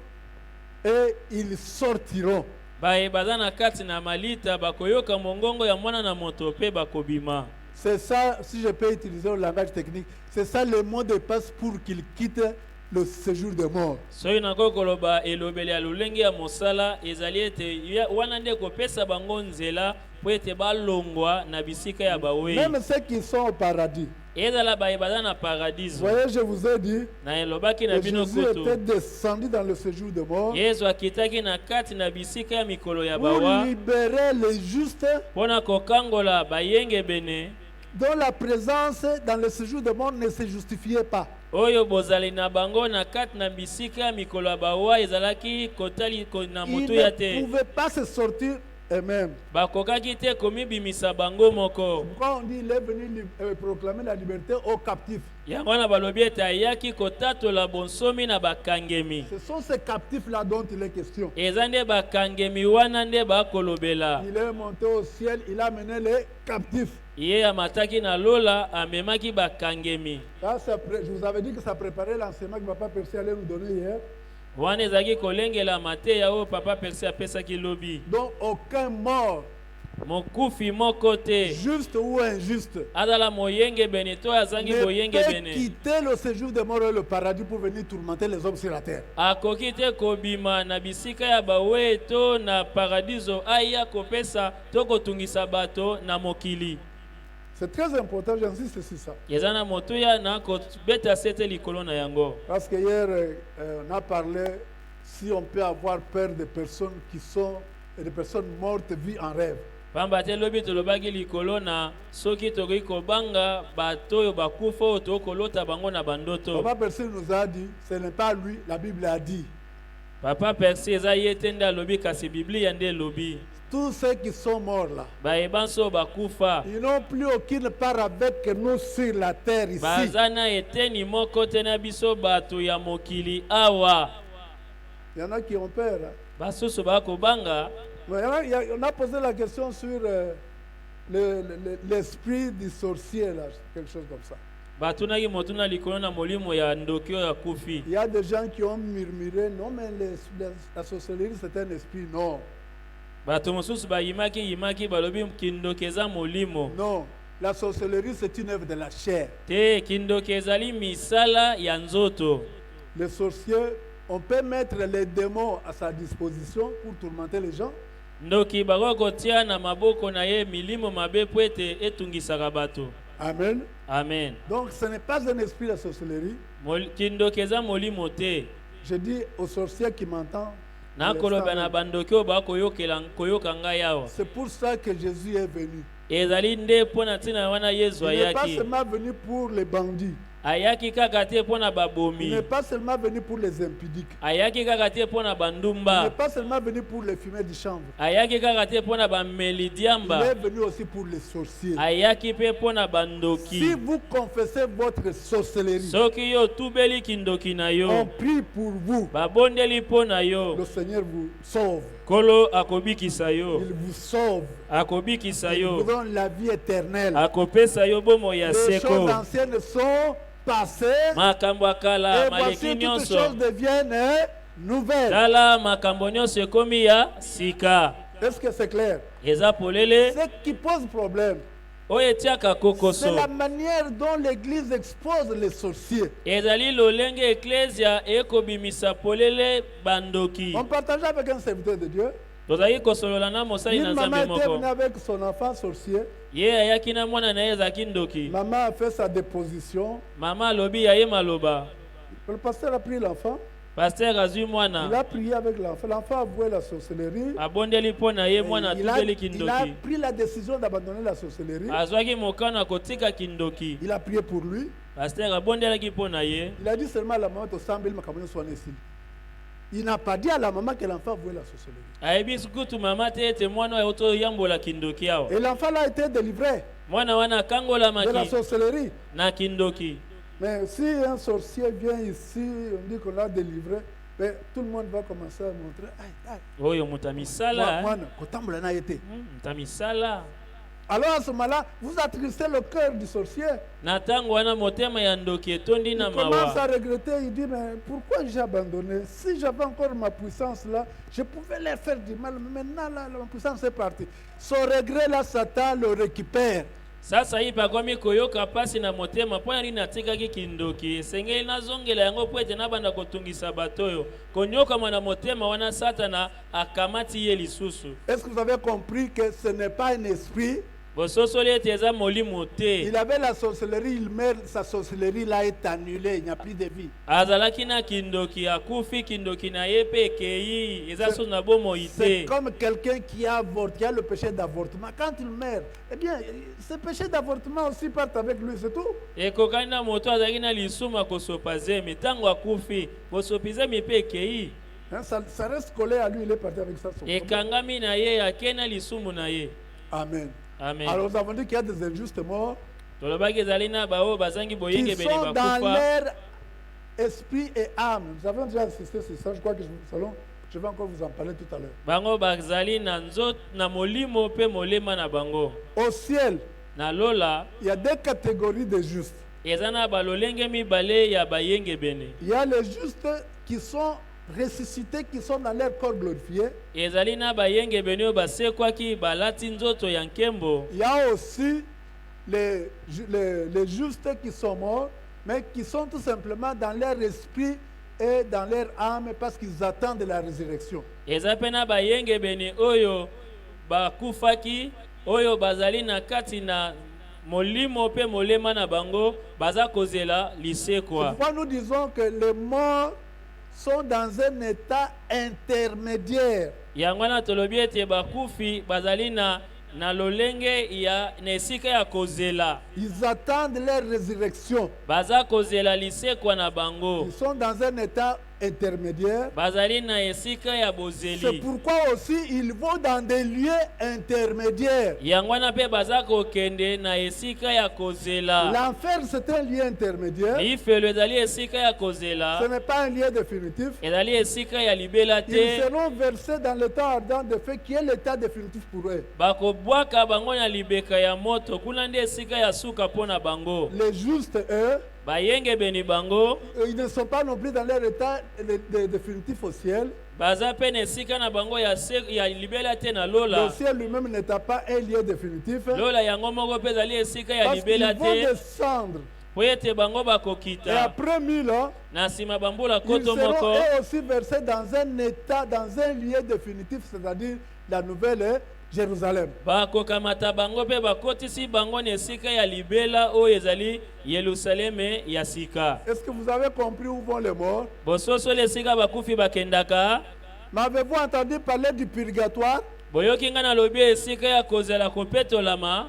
et ils sortiront. baye baza na kati na malita bakoyoka mongongo ya mwana na moto pe bakobima. C'est ça, si je peux utiliser le langage technique, c'est ça le mot de passe pour qu'ils quittent le séjour de mort. soki nakoki koloba elobeli ya lolenge ya mosala ezali ete wana nde kopesa bango nzela po ete balongwa na bisika ya bawei. Même ceux qui sont au paradis. ezala baye baza na Vous paradiso. voyez, je vous ai dit na elobaki na que bino Jésus kutu était descendu dans le séjour de mort yesu akitaki na kati na bisika ya mikolo ya pour bawa libérer les justes mpo na kokangola bayengebene dont la présence dans le séjour de mort ne se justifiait pas. oyo bozali na bango na kati na bisika ya mikolo ya bawa ezalaki kotali na Ils motu ya ne te. pouvaient pas se sortir eux-mêmes. bakokaki te komibimisa bango moko. Pourquoi on dit il est venu proclamer la liberté aux captifs? Yango wana balobi ete ayaki kotatola bonsomi na bakangemi. Ce sont ces captifs-là dont il est question. Eza nde bakangemi wana nde bakolobela. Il est monté au ciel, il a mené les captifs. Ye amataki na lola amemaki bakangemi. Là, je vous avais dit que ça préparait l'enseignement que Papa Percy allait nous donner hier. Wana ezaki kolengela mateya oyo Papa Percy apesaki lobi. Donc aucun mort, Mokufi moko te. juste ou injuste, Azala moyenge bene to azangi ne boyenge peut bene. quitter le séjour des morts et le paradis pour venir tourmenter les hommes sur la terre. Akoki te kobima na bisika ya baweto na paradiso aya kopesa to kotungisa bato na mokili. C'est très important, j'insiste sur ça. Eza na motuya na kobeta sete likolo na yango. Parce que hier, on a parlé si on peut avoir peur des personnes qui sont, des personnes mortes, vivent en rêve. Pamba te lobi tolobaki likolo na soki tokoki kobanga bato oyo bakufa oyo tokolota bango na bandoto. Papa Percy nous a dit, ce n'est pas lui, la Bible a dit. Papa Percy eza ye te nde alobi kasi Biblia nde elobi. Tous ceux qui sont morts là, Bayebanso bakufa. ils n'ont plus aucune part avec nous sur la terre ici. Bazana eteni moko te na biso bato ya mokili awa. Il y en a qui ont peur. Hein. Basusu bakobanga. Mais on a posé la question sur l'esprit du sorcier, là, quelque chose comme ça. Batunaki motuna likolo na molimo ya ndokyo ya kufi. Il y a des gens qui ont murmuré, non mais la sorcellerie c'est un esprit, non. Bato mosusu yimaki balobi kindokeza molimo. Non, la sorcellerie c'est une œuvre de la chair. Te kindokezali misala ya nzoto. Les sorciers, on peut mettre les démons à sa disposition pour tourmenter les gens. Ndoki bakotia na maboko na ye milimo mabe po ete etungisaka bato. Amen. Amen. Donc ce n'est pas un esprit la sorcellerie. Kindokeza molimo te. Je dis aux sorciers qui m'entendent. Nakoloba na bandoki oyo bakoyoka ngai awa. C'est pour ça que Jésus est venu. Ezali nde mpona ntina wana Yesu Il n'est pas ayaki. seulement venu pour les bandits. Ayaki kaka te mpona Il babomi. n'est pas seulement venu pour les impudiques. Ayaki kaka te mpona Il n'est bandumba. pas seulement venu pour les fumeurs du chanvre. Ayaki kaka te mpona Il bameli est diamba. venu aussi pour les sorciers. Ayaki mpe mpona Si bandoki. vous confessez votre sorcellerie, Soki yo tubeli kindoki na on yo, prie pour vous. babondeli mpo na yo. Le Seigneur vous sauve. Kolo akobikisa yo. Il vous sauve. Akobikisa Il vous yo. donne la vie éternelle. Akopesa yo bomo ya Les seko. choses anciennes sont passées. Makambo Et akala voici maleki toutes nyonso. choses deviennent nouvelles. Tala makambo nyonso ekomi ya sika. Est-ce que c'est clair? Eza polele Ce qui pose problème, oyo etiaka c'est kokoso. la manière dont l'Église expose les sorciers. Ezali lolenge eklesia ekobimisa polele bandoki. On partageait avec un serviteur de Dieu. Tozali kosolola na mosali na Une maman Nzambe était venue moko. avec son enfant sorcier. Ye ayaki na mwana na ye ezalaki ndoki. Maman a fait sa déposition. Mama alobi ya ye maloba. Le pasteur a pris l'enfant. Paster azwi Il mwana. a prié avec l'enfant. L'enfant a avoué la sorcellerie. Abondeli mpo na ye Et mwana il a atubeli kindoki. pris la décision d'abandonner la sorcellerie. Azwaki mokano kotika kindoki. Il a prié pour lui. Paster abondelaki mpo na ye. Il a dit seulement à la maman, il n'a pas dit à la maman que l'enfant avouait la sorcellerie. Ayebi kutu mama te ete mwana oyo otoyambola kindoki awa. Et l'enfant là a été délivré Mwana wana de la akangolamaki sorcellerie. na kindoki. Mais si un sorcier vient ici, on dit qu'on l'a délivré, mais tout le monde va commencer à montrer. Aïe, aïe. Oyo moto ya misala. Moi, kotambola na été. Moto ya misala. Alors à ce moment-là, vous attristez le cœur du sorcier. Na ntango wana motema ya ndoki etondi Il na commence à mawa. regretter, il dit, mais pourquoi j'ai abandonné? Si j'avais encore ma puissance là, je pouvais leur faire du mal. Mais maintenant, là, ma puissance est partie. Son regret là, Satan le récupère. Sasa hii pakomi koyoka pasi na motema mpo nini natikaki kindoki. Esengeli nazongela yango po ete nabanda kotungisa bato oyo. Konyoka na motema wana Satana akamati ye lisusu. Est-ce que vous avez compris que ce n'est pas un esprit? Bososoli ete eza molimo te. Il avait la sorcellerie, il meurt, sa sorcellerie là est annulée, il n'y a plus de vie. Azalaki na kindoki akufi kindoki na ye pe ekei eza so na bomoi C'est te. comme quelqu'un qui a avorté, qui a le péché d'avortement. Quand il meurt, eh bien, ce péché d'avortement aussi part avec lui, c'est tout. Ekokani na moto azalaki na lisuma kosopa zemi ntango akufi bosopi zemi pe ekei. Hein, ça reste collé à lui, il est parti avec ça. son problème. ekangami na ye ake na lisumu na ye. Amen. Amen. Alors nous avons dit qu'il y a des injustes morts tolobaki ezali na bao bazangi qui boyenge bene sont dans bakufa leur esprit et âme. Nous avons déjà insisté sur ça, je crois que je vais encore vous en parler tout à l'heure. bango bazali na nzoto na molimo pe molema na bango. Au ciel, Na lola il y a deux catégories de justes. eza na balolenge mibale ya bayenge bene. Il y a les justes qui sont ressuscités, qui sont dans leur corps glorifié. Ezali na bayenge bene oyo basekwaki balati nzoto ya nkembo. Il y a aussi les justes qui sont morts, mais qui sont tout simplement dans leur esprit et dans leur âme parce qu'ils attendent la résurrection. Eza pe na bayenge bene oyo bakufaki oyo bazali na kati na molimo pe molema na bango baza kozela C'est lisekwa. pourquoi nous disons que les morts sont dans un état intermédiaire. Yango na tolobi ete bakufi bazali na lolenge ya na esika ya kozela. Ils attendent leur résurrection. Baza kozela lisekwa na bango. Ils sont dans un état intermédiaire. Bazali na esika ya C'est bozeli. pourquoi aussi ils vont dans des lieux intermédiaires. Yango na pe baza kokende na esika ya kozela. L'enfer, c'est un lieu intermédiaire. Ifelo ezali esika ya Ce kozela. n'est pas un lieu définitif. Ezali esika ya libela Ils te. seront versés dans l'état ardent de feu qui est l'état définitif pour eux. Bakobwaka bango na libeka ya moto kuna nde esika ya suka mpona bango. Les justes, eux, Bayenge beni bango ils ne sont pas non plus dans leur état définitif au ciel. baza pe na esika na bango ya libela te na Le lola. ciel lui-même n'étant pas un lieu définitif. Lola yango moko mpe ezali esika ya Parce qu'ils libela vont te descendre. po ete bango Et bakokita après 1000 ans, na nsima bambula ils koto seront moko eux aussi versés dans un état, dans un lieu définitif, c'est-à-dire la nouvelle Jérusalem. bakokamata bango mpe bakotisi bango na esika ya libela oyo ezali Yelusaleme ya sika. Est-ce que vous avez compris où vont les morts? Bososoli esika bakufi bakendaka. M'avez-vous entendu parler du purgatoire? Boyoki nga nalobi esika ya kozela kopetolama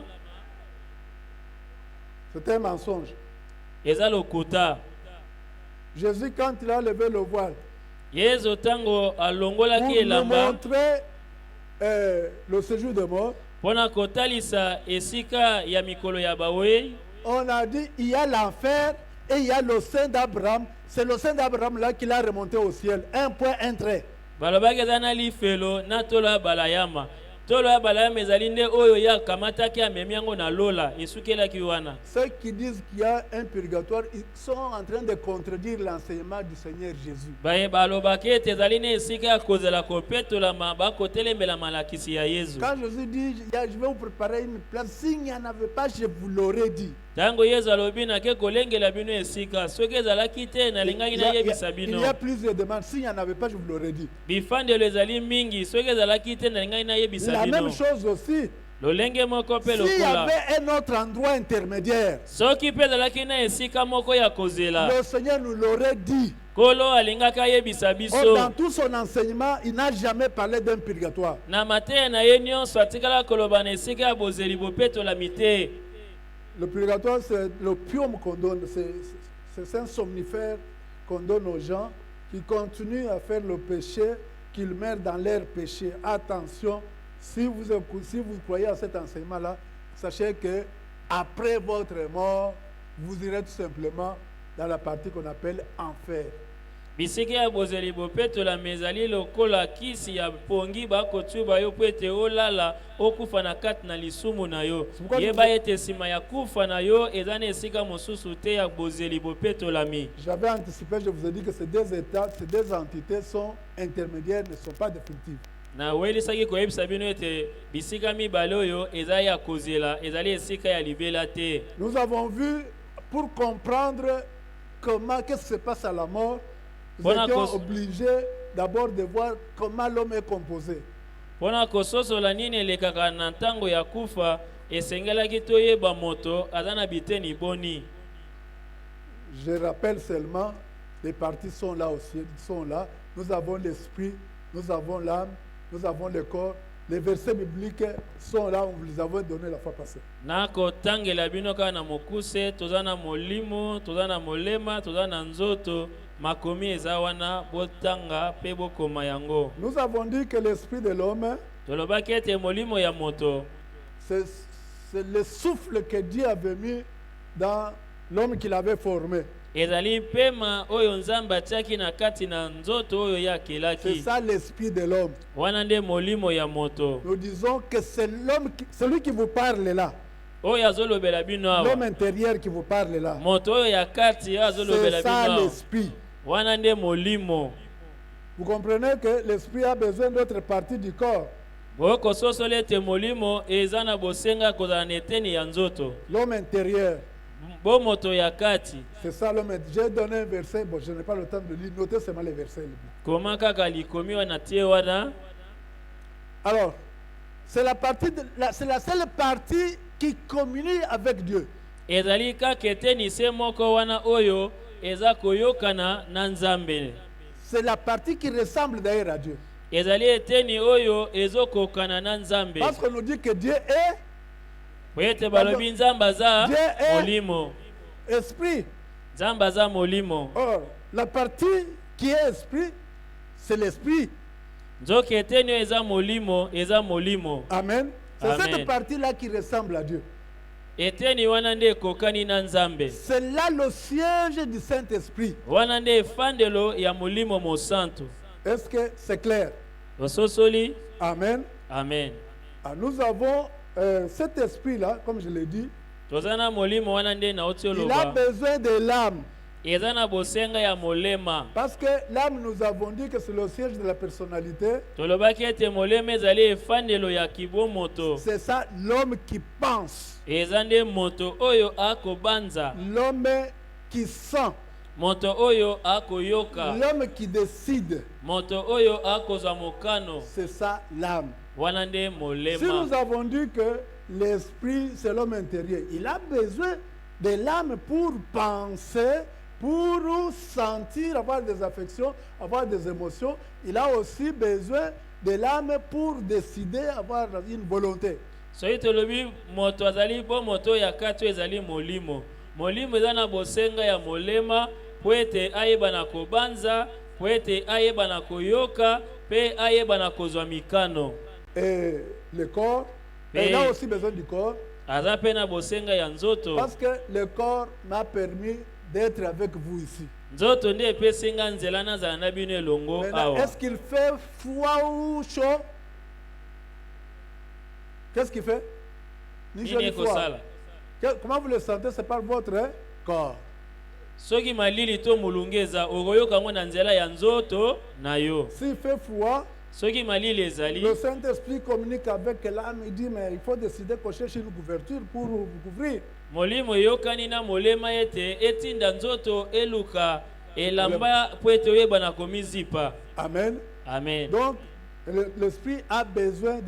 C'est un mensonge. eza lokuta. Jésus, quand il a levé le voile, Yesu ntango pour alongolaki nous elamba montrer le séjour de mort, mpona kotalisa esika ya mikolo ya bawei, on a dit il y a l'enfer et il y a le sein d'Abraham. C'est le sein d'Abraham là qu'il a remonté au ciel. Un point, un trait. balobaki eza na lifelo na tolo ya balayama. Tolo ya balayama ezali nde oyo ya kamataki amemi yango na lola esukelaki wana. Ceux qui disent qu'il y a un purgatoire, ils sont en train de contredire l'enseignement du Seigneur Jésus. Baye balobaki ete ezali na esika ya kozela kopetolama bakotelemela malakisi ya Yesu. Quand Jésus dit, je vais vous préparer une place, s'il n'y en avait pas, je vous l'aurais dit. Ntango Yesu alobi nake kolengela bino esika soki ezalaki te nalingaki nayebisa Il bino. y a plusieurs demandes. S'il n'y en avait pas, je vous l'aurais dit. Bifandelo ezali mingi soki ezalaki te nalingaki nayebisa La bino. même chose aussi. Lolenge moko mpe S'il y lokola avait un autre endroit intermédiaire, soki mpe ezalaki na esika moko ya kozela le Seigneur nous l'aurait dit. Kolo alingaki ayebisa Or, biso. dans tout son enseignement, il n'a jamais parlé d'un purgatoire. Na mateya na ye nyonso atikala koloba na esika ya bozeli bopetolami te. Le purgatoire, c'est l'opium qu'on donne. C'est un somnifère qu'on donne aux gens qui continuent à faire le péché, qu'ils meurent dans leur péché. Attention, si vous croyez à cet enseignement-là, sachez que après votre mort, vous irez tout simplement dans la partie qu'on appelle enfer. Bisika ya bozeli bopetolami ezali lokola kisi ya pongi bakotuba yo po ete olala okufa na kati na lisumu na yo. Yeba ete nsima ya kufa na yo eza na esika mosusu te ya bozeli bopetolami. J'avais anticipé, je vous ai dit que ces deux états, ces deux entités sont intermédiaires, ne sont pas définitives. Na welisaki koyebisa bino ete bisika mibale oyo eza ya kozela ezali esika ya libela te. Nous avons vu, pour comprendre qu'est-ce qui se passe à la mort, nous étions obligés d'abord de voir comment l'homme est composé. Pona kososola nini elekaka na ntango ya kufa esengelaki toyeba moto aza na biteni boni. Je rappelle seulement, les parties sont là aussi, sont là. Nous avons l'esprit, nous avons l'âme, nous avons le corps. Les versets bibliques sont là, on vous les avait donnés la fois passée. Nako tangela bino kaka na mokuse, toza na molimo, toza na molema, toza na nzoto, makomi eza wana botanga pe bokoma yango. Nous avons dit que l'esprit de l'homme, Tolobaki ete molimo ya moto c'est le souffle que Dieu avait mis dans l'homme qu'il avait formé. ezali pema oyo nzambe atiaki na kati na nzoto oyo ya C'est kelaki. ça l'esprit de l'homme. Wana nde molimo ya moto Nous disons que c'est l'homme, celui qui vous parle là, oyo azolobela bino l'homme awa. intérieur qui vous parle là. Moto oyo ya kati oyo azolobela C'est bino ça awa. l'esprit. Wana nde molimo. Vous comprenez que l'esprit a besoin d'autres parties du corps. Bokososola ete molimo eza na bosenga kozala na eteni ya nzoto. L'homme intérieur, Bo moto ya kati c'est ça l'homme. J'ai donné un verset, bon, je n'ai pas le temps de lire, notez seulement les versets. koma kaka likomi wana tie wana. Alors, c'est la partie c'est la seule partie qui communie avec Dieu. Ezali kaka eteni se moko wana oyo eza koyokana na nzambe. C'est la partie qui ressemble d'ailleurs à Dieu. Ezali eteni oyo ezokokana na nzambe. Parce qu'on nous dit que Dieu est Wete balobi nzamba za Dieu est- molimo. esprit. Nzamba za molimo. Or, la partie qui est esprit, c'est l'esprit. Nzoki eteni oyo eza molimo, eza molimo. Amen. C'est Amen. cette partie-là qui ressemble à Dieu. Eteni wana nde ekokani na nzambe. C'est là le siège du Saint-Esprit. Wana nde efandelo ya molimo mosantu. Est-ce que c'est clair? Ososoli. Amen. Amen. Alors, nous avons cet esprit-là, comme je l'ai dit, Tozana molimo wana nde na oti il a oloba. besoin de l'âme. Eza na bosenga ya molema. Parce que l'âme, nous avons dit que c'est le siège de la personnalité. Tolobaki ete molema ezali efandelo ya kibomoto. C'est ça l'homme qui pense, Eza nde moto oyo akobanza. l'homme qui sent, Moto oyo akoyoka. l'homme qui décide. Moto oyo akozwa mokano. C'est ça l'âme. Wana nde Si molema. nous avons dit que l'esprit, c'est l'homme intérieur, il a besoin de l'âme pour penser, pour sentir, avoir des affections, avoir des émotions. Il a aussi besoin de l'âme pour décider, avoir une volonté. Soki tolobi moto azali bo moto ya kati ezali molimo. Molimo eza na bosenga ya molema po ete ayeba na kobanza, po ete ayeba na koyoka, pe ayeba na kozwa mikano. Et le corps, Mais- il a aussi besoin du corps, Aza pe na bosenga ya nzoto. parce que le corps m'a permis d'être avec vous ici. Nzoto nde epesinga nzela nazala na bino elongo Maintenant, awa. est-ce qu'il fait froid ou chaud? Qu'est-ce qu'il fait? Ni chaud Nini ni froid. ekosala? Comment vous le sentez? C'est par votre corps. Soki malili to molunge eza okoyoka ngo na nzela ya nzoto na yo. S'il fait froid, Soki malili ezali le Saint-Esprit communique avec l'âme. Il dit, mais il faut décider qu'on cherche une couverture pour vous couvrir. molimo eyokani na molema ete etinda nzoto eluka elamba po ete oyeba na komizipa. Amen. Amen. Donc, l'Esprit a besoin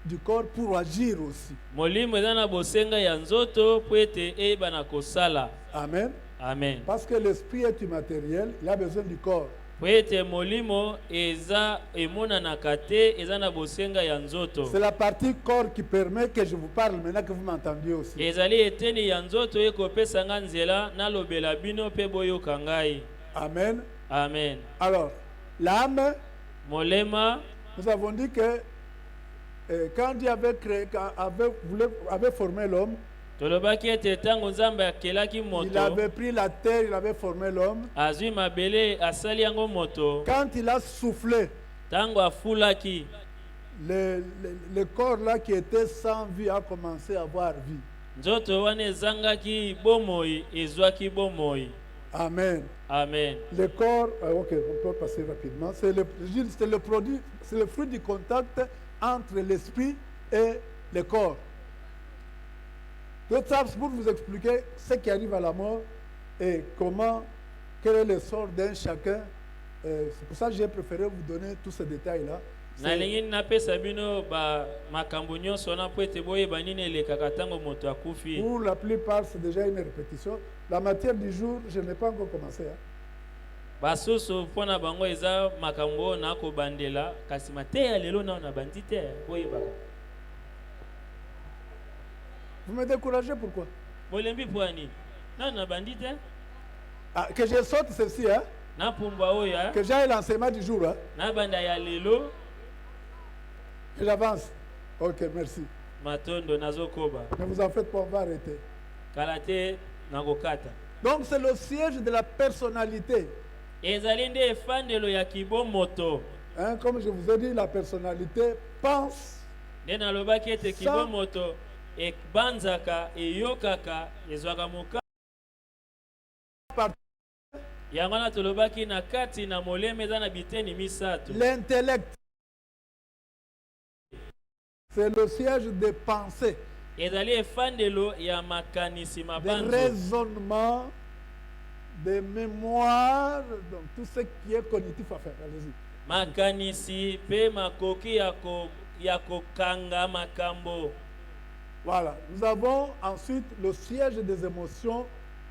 du corps pour agir aussi. Molimo eza na bosenga ya nzoto po ete eyeba na kosala. Amen. Amen. Parce que l'Esprit est immatériel, il a besoin du corps. Po ete molimo eza emonanaka te, eza na bosenga ya nzoto. C'est la partie corps qui permet que je vous parle maintenant que vous m'entendiez aussi. Ezali eteni ya nzoto ekopesa nga nzela nalobela bino pe boyoka ngai. Amen. Amen. Alors, l'âme, Molema nous avons dit que quand Dieu avait créé, avait formé l'homme, tolobaki ete ntango nzambe akelaki il moto avait pris la terre, il avait formé l'homme. azwi mabele asali yango moto. Quand il a soufflé, Ntango afulaki le corps là qui était sans vie a commencé à avoir vie. nzoto wana ezangaki bomoi ezwaki bomoi. Amen. Amen. Le corps, ok, on peut passer rapidement. C'est le produit, c'est le fruit du contact entre l'esprit et le corps. Tout ça, c'est pour vous expliquer ce qui arrive à la mort et comment, quel est le sort d'un chacun. C'est pour ça que j'ai préféré vous donner tous ces détails-là. Nalingi napesa bino ba makambo nyonso na po ete boyeba nini elekaka ntango moto akufi. Pour la plupart, c'est déjà une répétition. La matière du jour, je n'ai pas encore commencé. Hein. Basusu mpona bango eza makambo oyo nakobandela kasi mateya lelo nao na bandi te boyebaka. Vous me découragez pourquoi? Bolembi pwani nao na bandi te. Ah, que je saute ceci, hein? na pumbwa oyo Que j'aille l'enseignement du jour, hein? na banda ya lelo Que j'avance. Ok, merci. matondo nazokoba Ne vous en faites pas, on va arrêter. kala te nakokata. Donc c'est le siège de la personnalité. Ezali nde efandelo ya kibomoto. Hein, comme je vous ai dit, la personnalité pense, Nde nalobaki ete Sa- kibomoto ebanzaka eyokaka ezwaka moka par yango wana tolobaki na kati na moleme eza na biteni misato. l'intellect. C'est le siège des pensées, Ezali efandelo ya makanisi des mabanzo raisonnements, des mémoires, donc tout ce qui est cognitif à faire. Allez-y. makanisi pe makoki ya kokanga makambo. Voilà. Nous avons ensuite le siège des émotions,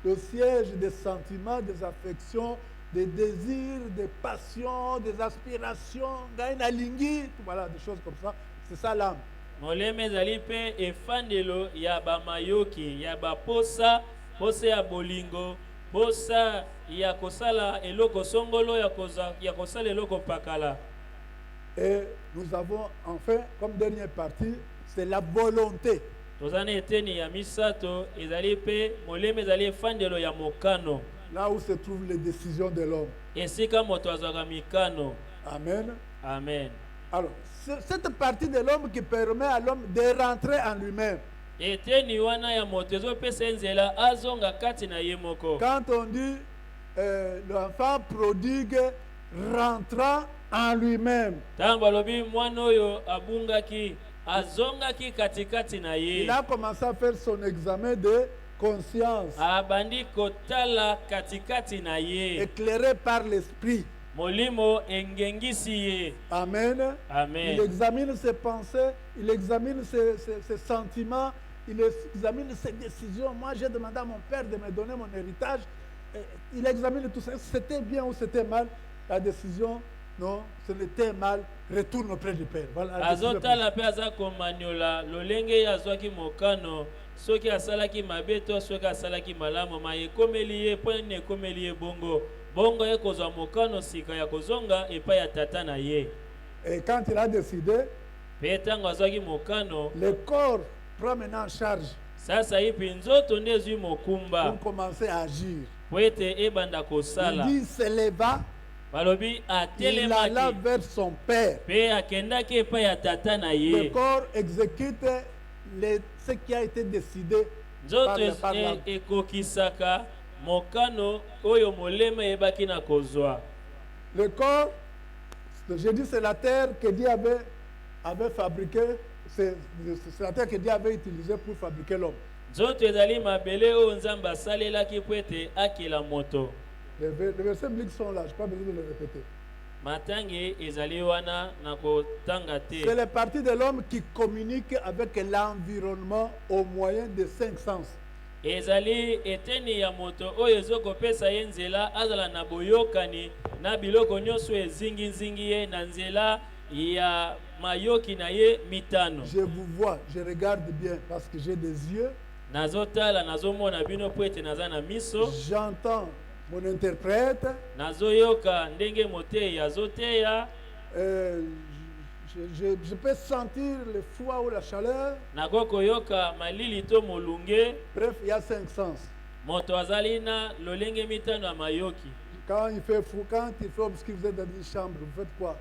le siège des sentiments, des affections, des désirs, des passions, des aspirations, gaina lingi, voilà, des choses comme ça. C'est ça l'âme. Moleme ezali pe efandelo ya bamayoki ya baposa posa ya bolingo posa ya kosala eloko songolo ya kosala eloko pakala. Et nous avons enfin, comme dernière partie, c'est la volonté. Tozana eteni ya misato ezali pe moleme ezali efandelo ya mokano Là où se trouvent les décisions de l'homme. esika moto azwaka mikano. Amen. Amen. Alors, c'est cette partie de l'homme qui permet à l'homme de rentrer en lui-même. Eteni wana ya moto ezopesa nzela azonga kati na ye moko. Quand on dit l'enfant prodigue rentrant en lui-même, Ntango balobi mwana oyo abungaki azongaki katikati na il ye a commencé à faire son examen de conscience, abandi kotala katikati na ye éclairé par l'esprit. molimo engengisi ye. Amen. Amen. Il examine ses pensées, il examine ses sentiments, il examine ses décisions. Moi, j'ai demandé à mon père de me donner mon héritage. Et il examine tout ça. C'était bien ou c'était mal. La décision, non, ce n'était mal. Retourne auprès du père. Voilà. La décision azotala mpe aza komaniola lolenge ye azwaki mokano soki asalaki mabe to soki asalaki malamu ma ekomeli ye mpo nini ekomeli ye bongo bongo ye kozwa mokano sika ya kozonga epai ya tata na ye. Et quand il a décidé, Mpe ntango azwaki mokano le corps prend maintenant en charge sasa ye mpe nzoto nde ezwi mokumba pour commencer à agir. po ete ebanda Il kosala. dit, il se leva, Balobi il alla atelemaki vers son père. mpe akendaki epai ya tata na Le ye. corps exécute ce qui a été décidé Nzoto par l'âme. ekokisaka mokano oyo molema eyebaki na kozwa. Le corps, j'ai dit, c'est la terre que Dieu avait fabriquée, c'est la terre que Dieu avait utilisée pour fabriquer l'homme. Nzoto ezali mabele oyo Nzambe asalelaki po ete akela moto. Les versets bibliques sont là, je n'ai pas besoin de les répéter. Matangi ezali wana na kotanga C'est te. les parties de l'homme qui communiquent avec l'environnement au moyen de 5 sens. Ezali eteni ya moto oyo ezokopesa ye nzela azala na boyokani na biloko nyonso ezingi ye na nzela ya mayoki na ye mitano. Je vous vois, je regarde bien parce que j'ai des yeux, Nazotala nazomona bino po ete naza na miso. j'entends mon interprète, Nazoyoka ndenge motei azoteya. je peux sentir le froid ou la chaleur. Nakokoyoka malili to molunge. Bref, il y a 5 sens. Moto azali na lolenge mitano ya mayoki. Quand il fait fou, quand il fait obscur, vous êtes dans une chambre, vous faites quoi?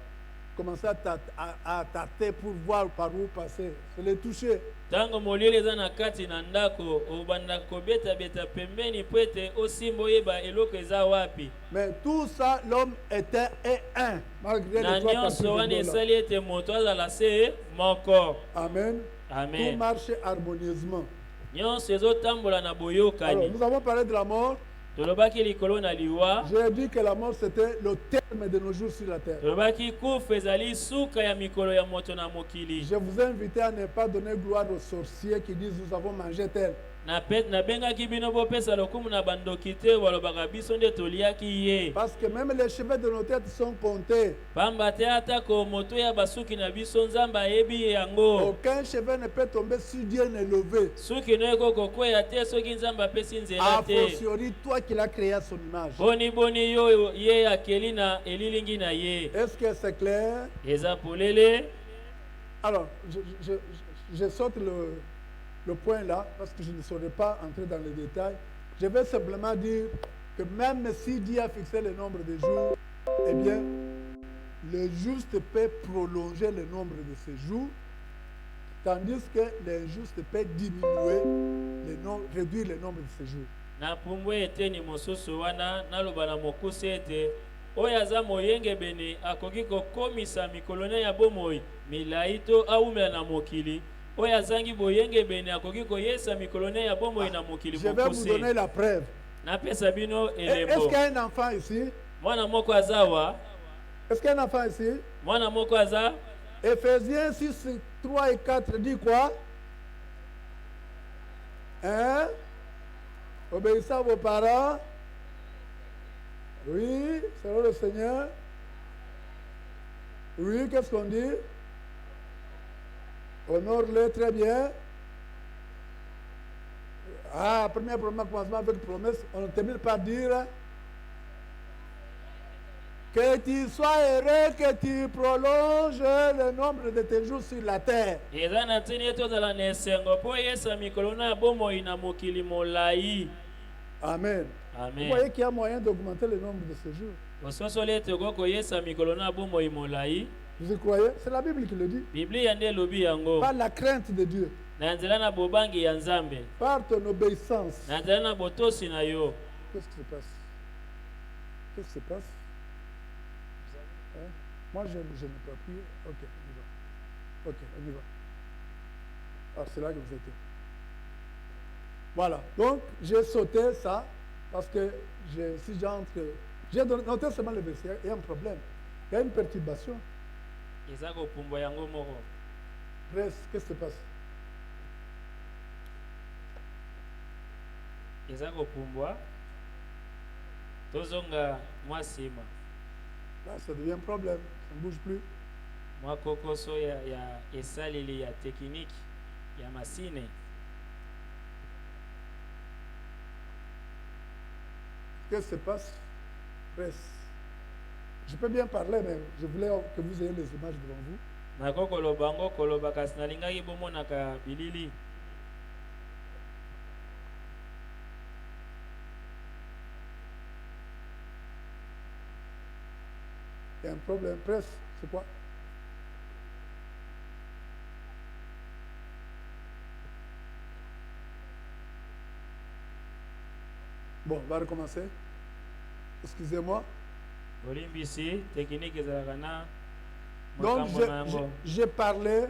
Commencez à tâter pour voir par où passer. Se les toucher. Tango molili eza na kati na ndako obanda kobeta pembeni po ete osimba oyeba eloko eza wapi. Mais tout ça, l'homme était un, malgré Na les trois parties nyonso de wana l'homme. esali ete moto azala se moko. Amen. Tout Amen. marche harmonieusement. Nyonso ezotambola na Alors, boyokani. nous avons parlé de la mort. Tolobaki likolo na liwa. J'ai dit que la mort, c'était le terme de nos jours sur la terre. Tolobaki kufa ezali suka ya mikolo ya moto na mokili. Je vous ai invité à ne pas donner gloire aux sorciers qui disent nous avons mangé tel. nabengaki bino bopesa lokumu na bandoki te balobaka biso nde toliaki ye Parce que même les cheveux de nos têtes sont comptés. pamba te atako moto ya basuki na biso nzambe ayebi yango Aucun cheveu ne peut tomber si Dieu n'est levé. suki no eko kokwea te soki nzambe apesi nzela A te fortiori, toi qui l'as créé à son image. boni yo ye akeli na elilingi na ye Est-ce que c'est clair? eza polele. Alors, je saute le point là, parce que je ne saurais pas entrer dans les détails. Je vais simplement dire que même si Dieu a fixé le nombre de jours, eh bien, le juste peut prolonger le nombre de ses jours, tandis que l'injuste peut diminuer, réduire le nombre de ses jours. Na pumbwe eteni mosusu wana naloba na mokuse ete oyo aza moyenge bene akoki kokomisa mikolo na ya bomoi milai to awumela na mokili oyo azangi boyenge bene akoki koyesa mikolo na ya bomoi na mokili Je vais vous mokuse. donner la preuve. Napesa bino Est-ce elembo qu'il y a un enfant ici? mwana moko azawa Est-ce qu'il y a un enfant ici? mwana moko aza Éphésiens 6, 3 et 4 dit quoi? Hein? Obéissez à vos parents. Oui, selon le Seigneur. Oui, qu'est-ce qu'on dit? Honore-les très bien. Ah, premier commencement avec promesse. On termine par dire que tu sois heureux, que tu prolonges le nombre de tes jours sur la terre. eza na ntini ete ozala na esengo mpo oyesa mikolo na ya bomoi na mokili molai. Amen. Vous Amen. voyez qu'il y a moyen d'augmenter le nombre de ces jours. ososoli ete okoki koyesa mikolo na ya bomoi molai. Vous y croyez? C'est la Bible qui le dit. biblia nde elobi yango Par la crainte de Dieu, na nzela na bobangi ya nzambe par ton obéissance. na nzela na botosi na yo. Qu'est-ce qui se passe? Qu'est-ce qui se passe? Hein? Moi, je n'ai pas prié. Ok, on y va. Ok, on y va. Ah, c'est là que vous étiez. Voilà. Donc, j'ai sauté ça parce que si j'entre... J'ai noté seulement le verset. Il y a un problème. Il y a une perturbation. eza kopumbwa yango moko. Reste, qu'est-ce qui se passe? eza kopumbwa tozonga mwa nsima Là, ça devient un problème. Ça ne bouge plus. mwa kokoso ya esaleli ya tekiniki ya masine. Qu'est-ce qui se passe? Reste. Je peux bien parler, mais je voulais que vous ayez les images devant vous. nako koloba ngo koloba kasi nalingaki bomonaka bilili. Il y a un problème. Presse, c'est quoi? Bon, on va recommencer. Excusez-moi. olimbisi tekiniki ezalaka na Donc, makambo na yango. j'ai parlé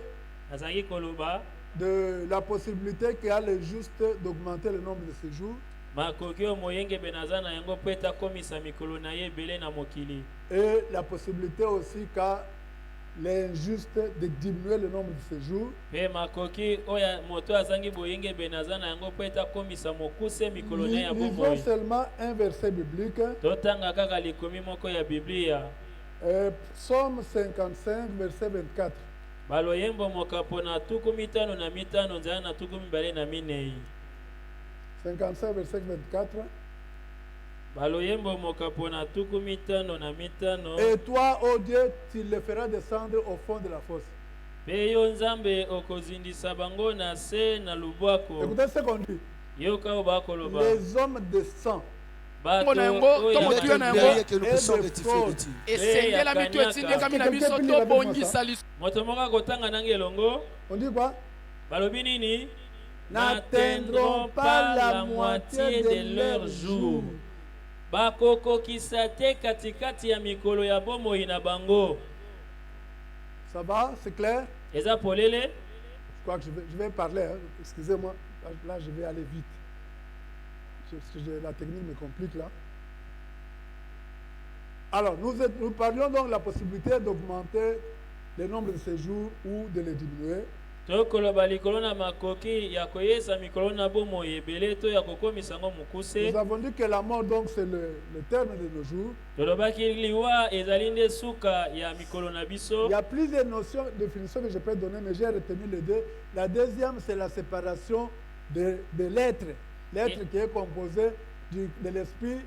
nazalaki koloba de la possibilité qu'il y a le juste d'augmenter le nombre de ces jours makoki oyo moyenge be naza na yango mpo ete akomisa mikolo na ye ebele na mokili. et la possibilité aussi qu'a l'injuste de diminuer le nombre de ces jours. mpe makoki oyo moto azangi boyenge be naza na yango mpo ete akomisa mokuse mikolo na ye ya Lisons bomoi. seulement un verset biblique. totanga kaka likomi moko ya biblia. Psaume 55, verset 24. baloyembo mokapo na tuku mitano na mitano nzela na tuku mibale na minei. 55, verset 24. baloyembo mokapo na tuku mitano na mitano. Et toi, ô Dieu, tu les feras descendre au fond de la fosse. mpe yo nzambe okozindisa bango na se na lubwaku. Écoutez ce qu'on dit. yoka oyo bakoloba Les hommes de sang bato na yango, oyo tomo ya tuyo na yango. bakili. que nous puissions rectifier le tir. esengela mitu etindikami na biso tobongisa liso moto moko akotanga nange elongo on dit quoi? balobi nini? N'atteindront pas la moitié de leur jour. bakokokisa te katikati ya mikolo ya bomoi na bango. Ça va? C'est clair? eza polele. Je crois que je vais parler. Hein. Excusez-moi. Là, je vais aller vite. La technique me complique là. Alors, nous parlions donc de la possibilité d'augmenter le nombre de séjours ou de les diminuer. tokoloba likolo na makoki ya koyesa mikolo na bomoi ebele to ya kokomisa ngo mokuse. Nous avons dit que la mort, donc, c'est le terme de nos jours. tolobaki liwa ezali nde suka ya mikolo na biso. Il y a plusieurs notions, définitions que je peux donner, mais j'ai retenu les deux. La deuxième, c'est la séparation de l'être. L'être qui est composé de l'esprit,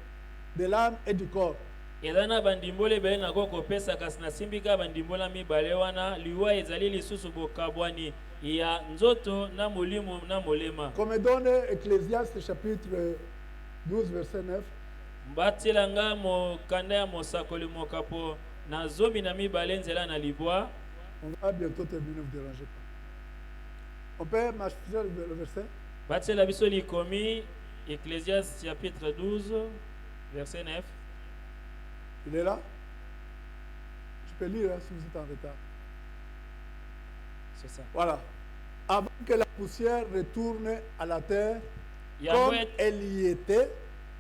de l'âme et du corps. eza na bandimbole ebele nako kopesa kasi nasimbika bandimbola mibale wana liwa ezali lisusu bokabwani ya nzoto na molimo na molema. Comme donne Ecclésiaste chapitre 12 verset 9. Mbatilanga mokanda ya mosakoli mokapo na zomi na mibale nzela na libwa. On va bientôt terminer, ne vous dérangez pas. On peut marcher le verset. Batela biso likomi Ecclésiaste chapitre 12 verset 9. Il est là. Je peux lire si vous êtes en retard. C'est ça. Voilà. Avant que la poussière retourne à la terre, comme elle y était,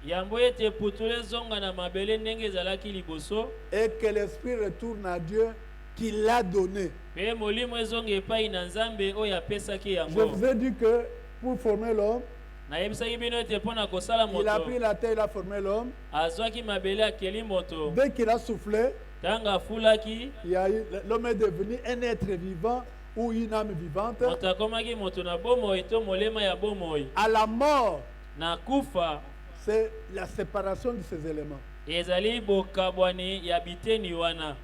yamboete putule zonga na mabele ndenge ezalaki liboso, et que l'esprit retourne à Dieu qui l'a donné. pe molimo ezonga epai na Nzambe oyo apesaki Je yango. vous ai dit que pour former l'homme, Nayebisaki bino ete mpona kosala il a moto pris la terre, il a formé l'homme. azwaki mabele akeli moto. Dès qu'il a soufflé, Tanga afulaki l'homme est devenu un être vivant ou une âme vivante. moto akomaki moto na bomoi to molema ya bomoi. À la mort, Na kufa c'est la séparation de ces éléments. ezali bokabwani ya biteni wana.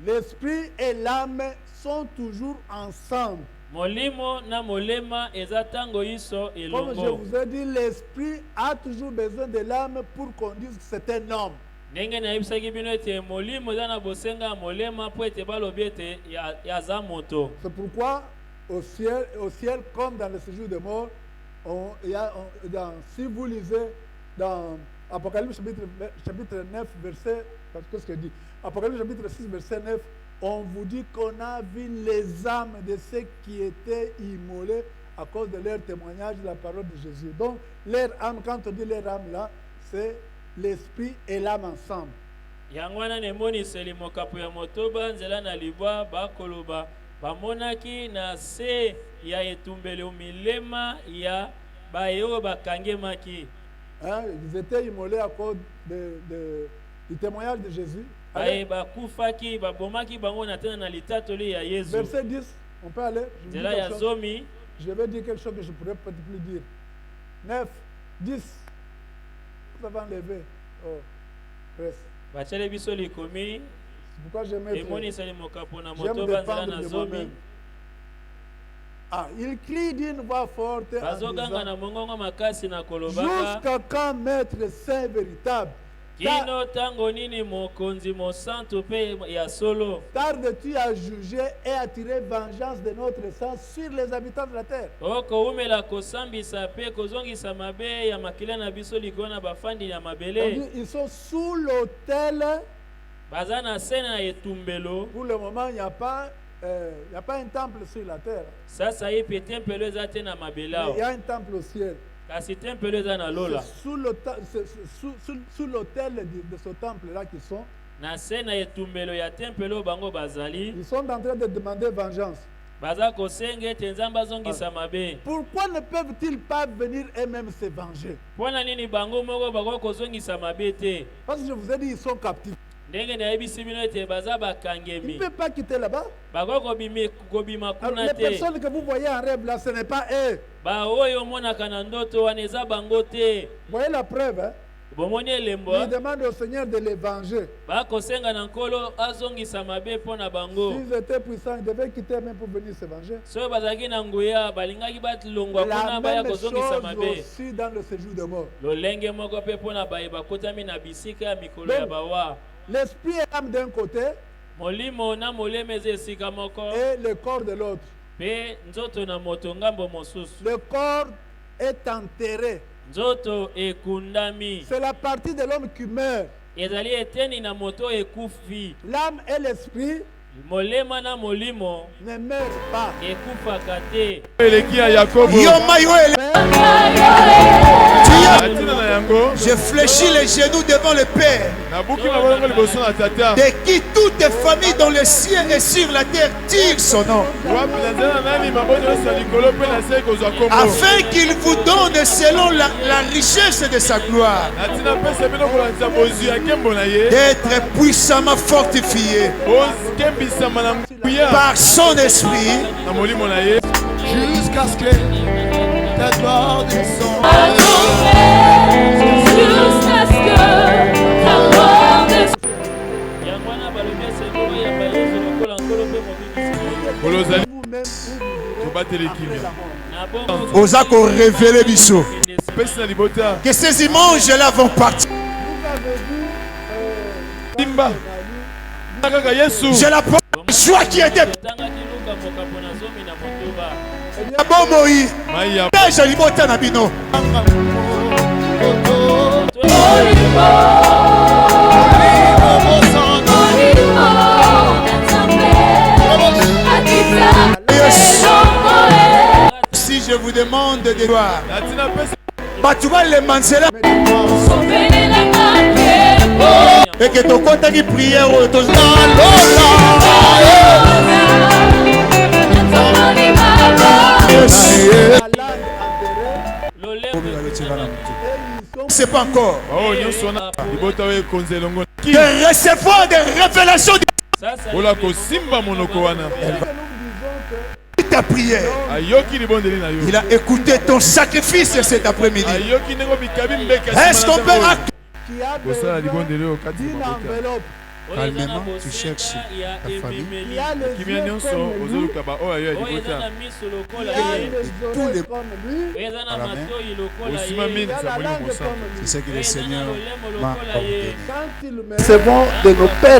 L'esprit et l'âme sont toujours ensemble. Molimo na molema eza tango iso Comme je elongo. vous ai dit, l'esprit a toujours besoin de l'âme pour qu'on dise que c'est un homme. Ndenge nayebisaki bino ete molimo eza na bosenga ya molema mpo ete balobi ete yaza moto. C'est pourquoi au ciel comme dans le séjour des morts, si vous lisez dans Apocalypse chapitre 9, verset, qu'est-ce qu'il dit? Apocalypse chapitre 6, verset 9, on vous dit qu'on a vu les âmes de ceux qui étaient immolés à cause de leur témoignage de la parole de Jésus. Donc, leur âme, quand on dit leur âme là, c'est l'esprit et l'âme ensemble. Yango wana nemoniseli mokapo ya motoba nzela na libwa bakoloba bamonaki na se ya etumbelo milema ya bayo bakangemaki. Ils étaient immolés à cause du témoignage de Jésus. Baye bakufaki babomaki bango na tena na litatoli ya Yesu. Verset 10, on peut aller. Nzela ya zomi. Je vais dire quelque chose que je ne pourrais peut-être plus dire. 9, 10. Vous avez enlevé. Oh, presque. Bachele biso likomi. C'est pourquoi j'aime emoniseli mokapo na j'aime motoba nzela dépendre na de zomi. moi-même. Ah, il crie d'une voix forte en Bazoganga disant, na mongongo makasi na kolobaka. jusqu'à quand maître saint véritable Kino tango nini mokonzi mosantu pe ya solo. tardes-tu à juger et à tirer vengeance de notre sang sur les habitants de la terre? Oko umela kosambisa pe kozongisa mabe ya makila na biso likona bafandi ya On mabele. dit, ils sont sous l'autel. Baza na sena etumbelo. Pour le moment, il n'y a pas un temple sur la terre. Sasa ipe tempelo eza te na Mais mabelao. il y a un temple au ciel. Kasi tempelo eza na lola. C'est sous l'autel de ce temple-là qu'ils sont. Na sena etumbelo ya tempelo bango bazali. Ils sont en train de demander vengeance. Baza kosenga ete nzambe azongisa mabe. Pourquoi ne peuvent-ils pas venir eux-mêmes se venger? Mpona nini bango moko bako kozongisa mabe te? Parce que je vous ai dit, ils sont captifs. Ndenge nayebisi bino ete baza Ils bakangemi. ne peuvent pas quitter là-bas. Bako kobima Alors, kuna les te. personnes que vous voyez en rêve là, ce n'est pas eux. Ba oyo monaka na ndoto wana eza bango te. Vous voyez la preuve, hein? Bomoni elembo. Ils demandent au Seigneur de les venger. Bakosenga na nkolo azongisa mabe mpona bango. S'ils étaient puissants, ils devaient quitter même pour venir se venger. Soki bazalaki na nguya balingaki batilongwa La mpona baya même kozongisa chose mabe. aussi dans le séjour de mort. Lolenge moko mpe mpona baye bakotami na bisika ya mikolo ya Donc, bawa. l'esprit et l'âme d'un côté Molimo na molema eza esika moko. et le corps de l'autre. Mpe nzoto na moto ngambo mosusu. Le corps est enterré. Nzoto ekundami. C'est la partie de l'homme qui meurt. Ezali eteni na moto ekufi. L'âme et l'esprit Molema na molimo ne meurent pas. ekufaka te. Elekia Yakobo. Mais Je fléchis les genoux devant le Père, de qui toutes les familles dans le ciel et sur la terre tirent son nom, afin qu'il vous donne selon la richesse de sa gloire d'être puissamment fortifié par son esprit jusqu'à ce que ta gloire descende. Jusqu'à ce que ta gloire descende. Osa ko révéler biso que ces images là vont partir. Je la prends joie qui était bon Moïse. Je libota na bino. Si je vous demande de gloire, tu vas les mansela et que ton compte qui prière au c'est pas encore de recevoir des révélations de ta prière. Il a écouté ton sacrifice cet après-midi. Est-ce qu'on peut calmement, tu cherches ta famille tous les c'est ce que le Seigneur m'a ordonné. C'est bon de nos pères.